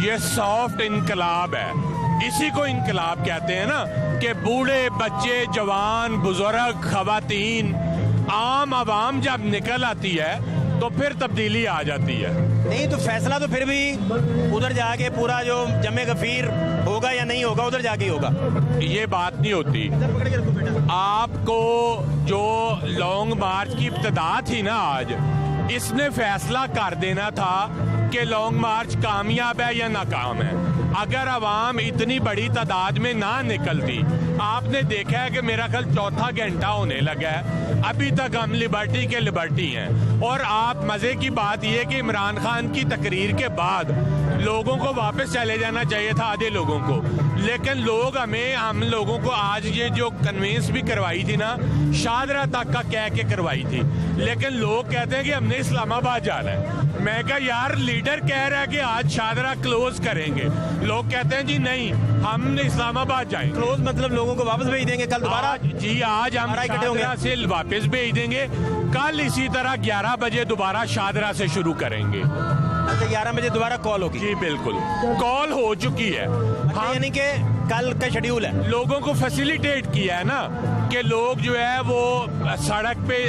[SPEAKER 14] ये सॉफ्ट इनकलाब है। इसी को इनकलाब कहते हैं ना, कि बूढ़े बच्चे, जवान, बुजुर्ग, खवातीन, आम आवाम जब निकल आती है तो फिर तब्दीली आ जाती है।
[SPEAKER 11] नहीं तो फैसला तो फिर भी उधर जाके पूरा जो जमे गफीर होगा या नहीं होगा, उधर जाके होगा।
[SPEAKER 14] ये बात नहीं होती। आपको जो लॉन्ग मार्च की इब्तिदा थी ना आज, इसने फैसला कर देना था कि लॉन्ग मार्च कामयाब है या नाकाम है। अगर आवाम इतनी बड़ी तादाद में ना निकलती, आपने देखा है कि मेरा ख्याल 4था घंटा होने लगा है, अभी तक हम लिबर्टी के लिबर्टी हैं। और आप मजे की बात यह कि इमरान खान की तकरीर के बाद लोगों को वापस चले जाना चाहिए था, आधे लोगों को, लेकिन लोग हम लोगों को आज ये जो कन्वेंस भी करवाई थी ना, शादरा तक का कह के करवाई थी, लेकिन लोग कहते हैं कि हमने इस्लामाबाद जाना है। मैं कहा यार, लीडर कह रहा है कि आज शादरा क्लोज करेंगे, लोग कहते हैं जी नहीं हम इस्लामाबाद जाएंगे।
[SPEAKER 11] क्लोज मतलब लोगों को वापस भेज देंगे कल दोबारा?
[SPEAKER 14] जी आज हम शादरा से वापस भेज देंगे, कल इसी तरह 11 बजे दोबारा शादरा से शुरू करेंगे।
[SPEAKER 11] अच्छा, 11 बजे दोबारा कॉल होगी?
[SPEAKER 14] जी बिल्कुल, कॉल हो चुकी है।
[SPEAKER 11] हाँ, यानी कि कल का शेड्यूल है।
[SPEAKER 14] लोगों को फैसिलिटेट किया है ना कि लोग जो है वो सड़क पे,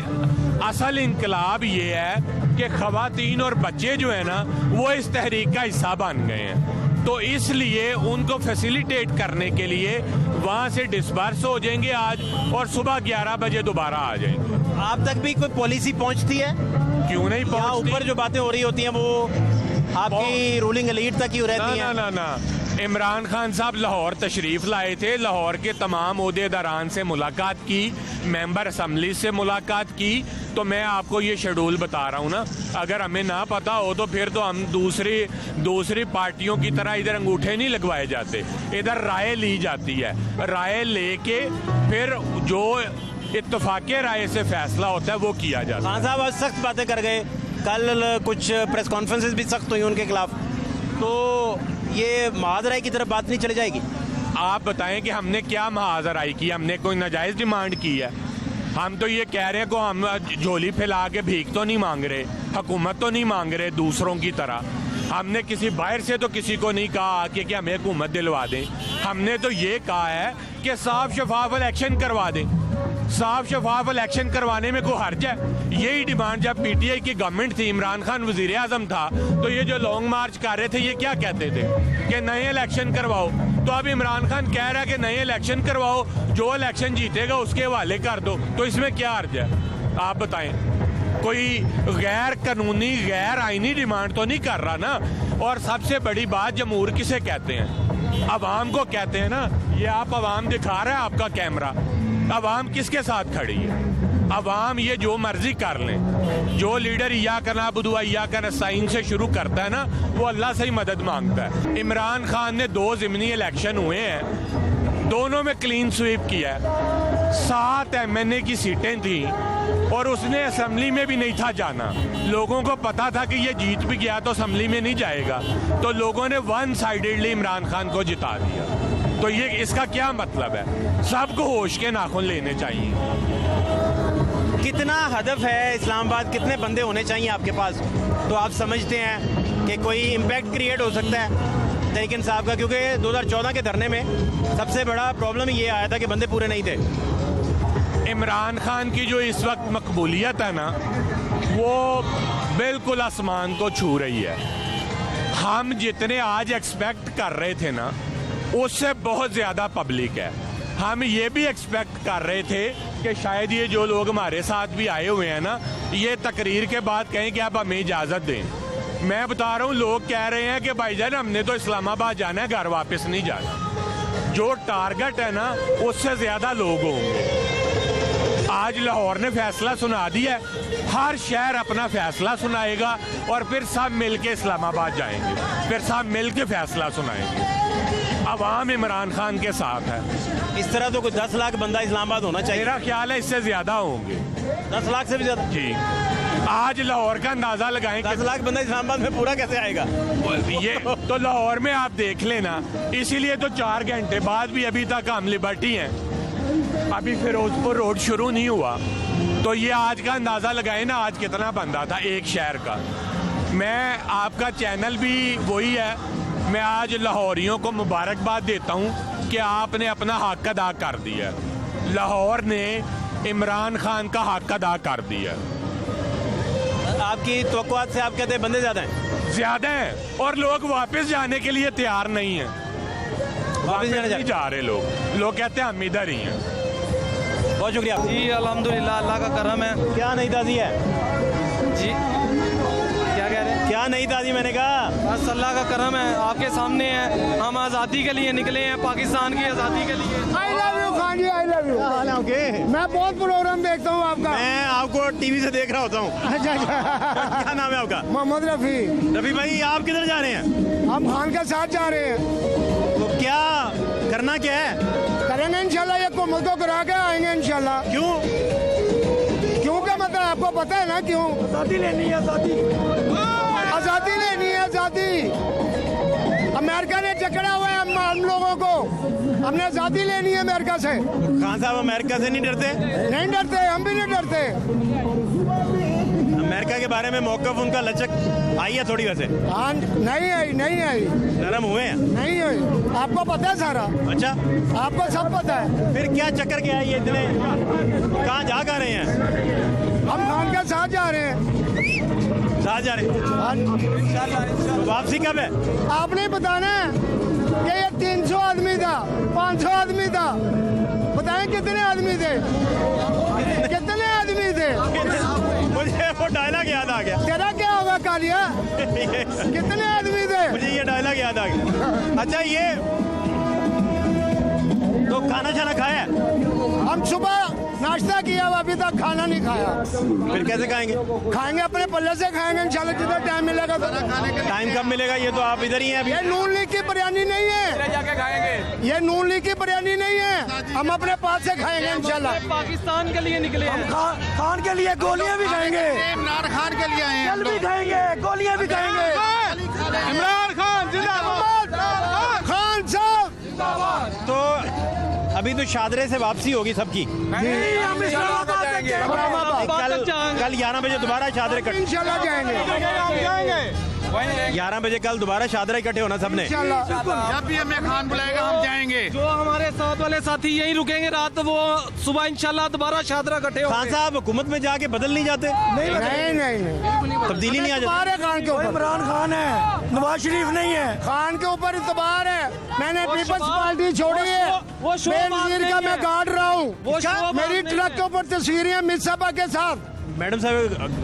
[SPEAKER 14] असल इनकलाब ये है कि खवातीन और बच्चे जो है ना वो इस तहरीक का हिस्सा बन गए हैं, तो इसलिए उनको फैसिलिटेट करने के लिए वहाँ से डिस्पर्स हो जाएंगे आज और सुबह 11 बजे दोबारा आ जाएंगे।
[SPEAKER 11] आप तक भी कोई पॉलिसी पहुँचती है?
[SPEAKER 14] क्यों नहीं पहुँचती?
[SPEAKER 11] ऊपर जो बातें हो रही होती हैं वो आपकी रूलिंग एलीट तक ही रहती है?
[SPEAKER 14] ना, इमरान खान साहब लाहौर तशरीफ लाए थे, लाहौर के तमाम ओहदेदारान से मुलाकात की, मेंबर असम्बली से मुलाकात की, तो मैं आपको ये शेड्यूल बता रहा हूँ ना। अगर हमें ना पता हो तो फिर तो हम दूसरी पार्टियों की तरह इधर अंगूठे नहीं लगवाए जाते, इधर राय ली जाती है, राय लेके फिर जो इत्तफाक़े राय से फैसला होता है वो किया जाता है।
[SPEAKER 11] खान साहब आज सख्त बातें कर गए, कल कुछ प्रेस कॉन्फ्रेंसेस भी सख्त हुई उनके खिलाफ, तो ये महाजराई की तरफ बात नहीं चली जाएगी?
[SPEAKER 14] आप बताएं कि हमने क्या महाजराई की? हमने कोई नाजायज डिमांड की है? हम तो ये कह रहे हैं को हम झोली फैला के भीख तो नहीं मांग रहे, हुकूमत तो नहीं मांग रहे दूसरों की तरह। हमने किसी बाहर से तो किसी को नहीं कहा कि हमें हुकूमत दिलवा दें। हमने तो ये कहा है कि साफ शफाफ इलेक्शन करवा दें। साफ शफाफ इलेक्शन करवाने में कोई हर्ज है? यही डिमांड जब पीटीआई की गवर्नमेंट थी, इमरान खान वजीर आजम था, तो ये जो लॉन्ग मार्च कर रहे थे ये क्या कहते थे कि नए इलेक्शन करवाओ। तो अब इमरान खान कह रहा है कि नए इलेक्शन करवाओ, जो इलेक्शन जीतेगा उसके हवाले कर दो, तो इसमें क्या हर्ज है? आप बताएं। कोई गैर कानूनी गैर आईनी डिमांड तो नहीं कर रहा ना। और सबसे बड़ी बात, जमहूर किसे कहते हैं? अवाम को कहते हैं ना। ये आप अवाम दिखा रहा है आपका कैमरा, अवाम किसके साथ खड़ी है? अवाम ये जो मर्जी कर लें। जो लीडर या करना बुदुआ या करना साइन से शुरू करता है ना, वो अल्लाह से ही मदद मांगता है। इमरान खान ने 2 ज़िमनी इलेक्शन हुए हैं, दोनों में क्लीन स्वीप किया है। 7 MNA की सीटें थी और उसने असेंबली में भी नहीं था जाना। लोगों को पता था कि ये जीत भी गया तो असेंबली में नहीं जाएगा, तो लोगों ने वन साइडेडली इमरान खान को जिता दिया। तो ये इसका क्या मतलब है? सबको होश के नाखून लेने चाहिए।
[SPEAKER 11] कितना हदफ है इस्लामाबाद, कितने बंदे होने चाहिए आपके पास तो आप समझते हैं कि कोई इम्पैक्ट क्रिएट हो सकता है तरीक़न साहब का? क्योंकि 2014 के धरने में सबसे बड़ा प्रॉब्लम ये आया था कि बंदे पूरे नहीं थे।
[SPEAKER 14] इमरान खान की जो इस वक्त मकबूलियत है ना, वो बिल्कुल आसमान को छू रही है। हम जितने आज एक्सपेक्ट कर रहे थे ना, उससे बहुत ज़्यादा पब्लिक है। हम ये भी एक्सपेक्ट कर रहे थे कि शायद ये जो लोग हमारे साथ भी आए हुए हैं ना, ये तकरीर के बाद कहें कि आप हमें इजाज़त दें। मैं बता रहा हूँ, लोग कह रहे हैं कि भाईजान हमने तो इस्लामाबाद जाना है, घर वापस नहीं जाना। जो टारगेट है ना, उससे ज़्यादा लोग होंगे। आज लाहौर ने फैसला सुना दिया है, हर शहर अपना फैसला सुनाएगा और फिर सब मिल के इस्लामाबाद जाएंगे, फिर सब मिल के फैसला सुनाएंगे। अवाम इमरान खान के साथ है।
[SPEAKER 11] इस तरह तो कुछ 10 लाख बंदा इस्लामाबाद होना चाहिए।
[SPEAKER 14] मेरा ख्याल है इससे ज्यादा होंगे,
[SPEAKER 11] 10 लाख से भी ज्यादा।
[SPEAKER 14] जी, आज लाहौर का अंदाजा लगाएं।
[SPEAKER 11] 10 लाख बंदा इस्लामाबाद में पूरा कैसे आएगा?
[SPEAKER 14] ये तो लाहौर में आप देख लेना। इसीलिए तो 4 घंटे बाद भी अभी तक हम लिबर्टी हैं, अभी फिरोजपुर रोड शुरू नहीं हुआ। तो ये आज का अंदाजा लगाए ना, आज कितना बंदा था एक शहर का। मैं आपका चैनल भी वही है, मैं आज लाहौरियों को मुबारकबाद देता हूँ कि आपने अपना हक अदा कर दिया। लाहौर ने इमरान खान का हक अदा कर दिया।
[SPEAKER 11] आपकी तवक्कुआत से आप कहते हैं बंदे ज़्यादा हैं?
[SPEAKER 14] ज़्यादा हैं, और लोग वापस जाने के लिए तैयार नहीं हैं। वापस नहीं जा रहे लोग कहते हैं हम इधर ही हैं।
[SPEAKER 11] बहुत शुक्रिया
[SPEAKER 15] जी। अल्हम्दुलिल्लाह, अल्लाह का करम है।
[SPEAKER 11] क्या नई ताज़ी है
[SPEAKER 15] जी? क्या कह रहे हैं?
[SPEAKER 11] क्या नई ताज़ी? मैंने कहा
[SPEAKER 15] बस अल्लाह का करम है, आपके सामने है। हम आज़ादी के लिए निकले हैं, पाकिस्तान की आज़ादी के लिए।
[SPEAKER 6] I love you Khan ji, I love you. मैं बहुत प्रोग्राम देखता हूँ आपका।
[SPEAKER 11] मैं आपको टीवी से देख रहा होता हूँ।
[SPEAKER 6] अच्छा,
[SPEAKER 11] क्या नाम है आपका?
[SPEAKER 6] मोहम्मद रफ़ी।
[SPEAKER 11] रफ़ी भाई, आप किधर जा रहे हैं?
[SPEAKER 6] हम खान के साथ जा रहे हैं।
[SPEAKER 11] तो क्या करना क्या है?
[SPEAKER 6] करेंगे इंशाल्लाह, ये कोमल को करा के आएंगे इंशाल्लाह।
[SPEAKER 11] क्यों?
[SPEAKER 6] क्यों का मतलब आपको पता है ना क्यों?
[SPEAKER 15] आज़ादी लेनी है, आज़ादी
[SPEAKER 6] लेनी है, आज़ादी। अमेरिका ने जकड़ा हुआ है हम लोगों को, हमने आज़ादी लेनी है अमेरिका से।
[SPEAKER 11] खान साहब अमेरिका से नहीं डरते?
[SPEAKER 6] नहीं डरते, हम भी नहीं डरते।
[SPEAKER 11] अमेरिका के बारे में मौक़िफ़ उनका लचक आई है थोड़ी? वैसे
[SPEAKER 6] हाँ, नहीं आई, नहीं आई।
[SPEAKER 11] नरम हुए हैं?
[SPEAKER 6] नहीं आई, आपको पता है सारा।
[SPEAKER 11] अच्छा,
[SPEAKER 6] आपको सब पता है।
[SPEAKER 11] फिर क्या चक्कर क्या है ये इतने? कहाँ जा रहे हैं?
[SPEAKER 6] हम खान के साथ जा रहे हैं।
[SPEAKER 11] साथ जा रहे हैं? तो वापसी कब है?
[SPEAKER 6] आपने बताना है कि ये 300 आदमी था, 500 आदमी था, बताएं कितने आदमी थे? कितने आदमी थे?
[SPEAKER 11] मुझे वो डायलॉग याद आ गया।
[SPEAKER 6] तेरा क्या होगा कालिया? कितने आदमी थे?
[SPEAKER 11] मुझे ये डायलॉग याद आ गया। अच्छा, ये तो खाना शाना खाया?
[SPEAKER 6] हम सुबह नाश्ता किया, अभी तक खाना नहीं खाया।
[SPEAKER 11] फिर कैसे खाएंगे?
[SPEAKER 6] खाएंगे अपने पल्ले से खाएंगे इंशाल्लाह, जितना टाइम मिलेगा।
[SPEAKER 11] टाइम कब मिलेगा? ये तो आप इधर ही हैं अभी।
[SPEAKER 6] ये नून लीग की बिरयानी नहीं है,
[SPEAKER 15] जाके खाएंगे।
[SPEAKER 6] ये नून लीग की बिरयानी नहीं है, हम अपने पास से खाएंगे इंशाल्लाह।
[SPEAKER 15] पाकिस्तान के लिए निकले हैं।
[SPEAKER 6] खान के लिए गोलियां भी खाएंगे।
[SPEAKER 5] इमरान खान के लिए आए हैं।
[SPEAKER 6] जल भी खाएंगे, गोलियां भी खाएंगे।
[SPEAKER 5] इमरान खान जिंदाबाद,
[SPEAKER 6] खान साहब।
[SPEAKER 11] तो अभी तो शादरे से वापसी होगी सबकी। कल 11 बजे दोबारा शादरे
[SPEAKER 6] इंशाल्लाह जाएंगे
[SPEAKER 11] 11 बजे कल दोबारा शादरा इकट्ठे होना सबने।
[SPEAKER 4] जब भी हमें खान बुलाएगा हम जाएंगे।
[SPEAKER 15] जो हमारे साथ वाले साथी यहीं रुकेंगे रात, वो सुबह इंशाल्लाह दोबारा शादरा इकट्ठे होंगे।
[SPEAKER 11] खान साहब हुकूमत में जाके बदल नहीं जाते?
[SPEAKER 6] नहीं
[SPEAKER 11] तब्दीली नहीं आ जाती?
[SPEAKER 6] खान के ऊपर इमरान खान है, नवाज शरीफ नहीं है। खान के ऊपर इतबार है। मैंने पीपल्स पार्टी छोड़ी है, बेनजीर का मैं गाड़ रहा हूँ। मेरी ट्रक के ऊपर तस्वीरें हैं मिर्जा साहब के साथ।
[SPEAKER 11] मैडम साहब,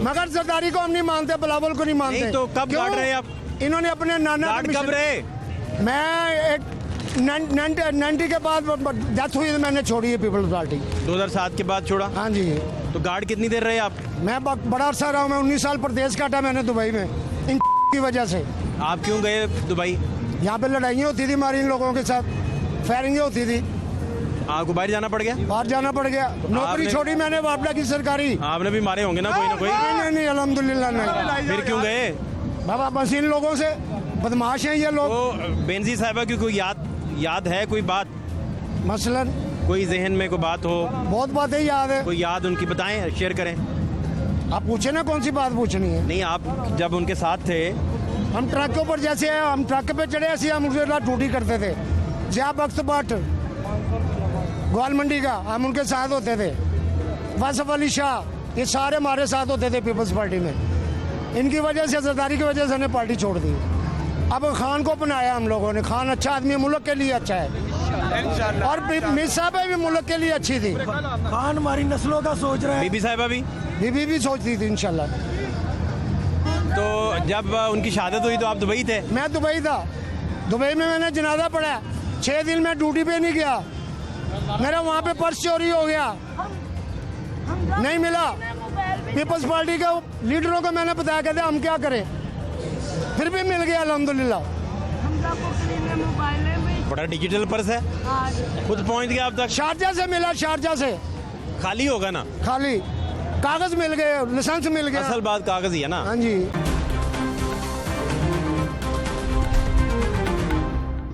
[SPEAKER 6] मगर सरदारी को हम नहीं मानते, बिलावल को नहीं मानते।
[SPEAKER 11] नहीं तो कब गाड़ रहे हैं आप?
[SPEAKER 6] इन्होंने अपने नाना
[SPEAKER 11] कब रहे?
[SPEAKER 6] मैं 90 के बाद डेथ हुई तो मैंने छोड़ी है पीपल्स पार्टी।
[SPEAKER 11] 2007 के बाद छोड़ा?
[SPEAKER 6] हाँ जी।
[SPEAKER 11] तो गार्ड कितनी देर रहे आप?
[SPEAKER 6] मैं बड़ा अरसा रहा हूँ। मैं 19 साल प्रदेश काटा मैंने दुबई में इन की वजह से।
[SPEAKER 11] आप क्यों गए दुबई?
[SPEAKER 6] यहाँ पे लड़ाइयाँ होती थी हमारी इन लोगों के साथ, फायरिंगें होती थी।
[SPEAKER 11] आपको बाहर जाना पड़ गया?
[SPEAKER 6] बाहर जाना पड़ गया। नौकरी छोड़ी मैंने वापडा की सरकारी।
[SPEAKER 11] आपने भी मारे होंगे ना कोई ना कोई?
[SPEAKER 6] नहीं अल्हम्दुलिल्लाह नहीं।
[SPEAKER 11] फिर क्यों गए?
[SPEAKER 6] बाबा बस इन लोगों से, बदमाश हैं ये लोग।
[SPEAKER 11] तो बेनजीर साहिबा की कोई याद है कोई बात?
[SPEAKER 6] मसलन
[SPEAKER 11] कोई जहन में कोई बात हो?
[SPEAKER 6] बहुत बातें याद है।
[SPEAKER 11] कोई याद उनकी बताएं, शेयर करें।
[SPEAKER 6] आप पूछे ना कौन सी बात पूछनी है।
[SPEAKER 11] नहीं, आप जब उनके साथ थे।
[SPEAKER 6] हम ट्रक के ऊपर जैसे हम ट्रक पे चढ़े ऐसे हम उनके साथ ड्यूटी करते थे। जिया बख्श भट्ट ग्वाल मंडी का, हम उनके साथ होते थे। वासफ अली शाह, ये सारे हमारे साथ होते थे पीपल्स पार्टी में। इनकी वजह से, सरदारी की वजह से हमने पार्टी छोड़ दी। अब खान को अपनाया हम लोगों ने। खान अच्छा आदमी, मुल्क के लिए अच्छा है। और मिर्जा भी मुल्क के लिए अच्छी थी। खान हमारी नस्लों का सोच रहा है।
[SPEAKER 11] बीबी साहिबा
[SPEAKER 6] भी सोचती थी इंशाल्लाह।
[SPEAKER 11] तो जब उनकी शहादत हुई तो आप दुबई थे?
[SPEAKER 6] मैं दुबई था। दुबई में मैंने जनाजा पढ़ा। 6 दिन मैं ड्यूटी पे नहीं गया। मेरा वहाँ पे पर्स चोरी हो गया, नहीं मिला। पीपल्स पार्टी के लीडरों को मैंने बताया, कहते हम क्या करें, फिर भी मिल गया अल्हम्दुलिल्लाह।
[SPEAKER 11] बड़ा डिजिटल पर्स है, खुद पहुँच गया अब तक?
[SPEAKER 6] शारजा से मिला, शारजा से।
[SPEAKER 11] खाली होगा ना?
[SPEAKER 6] खाली कागज मिल गए, लाइसेंस मिल गया।
[SPEAKER 11] असल बात कागज ही है ना?
[SPEAKER 6] हाँ जी।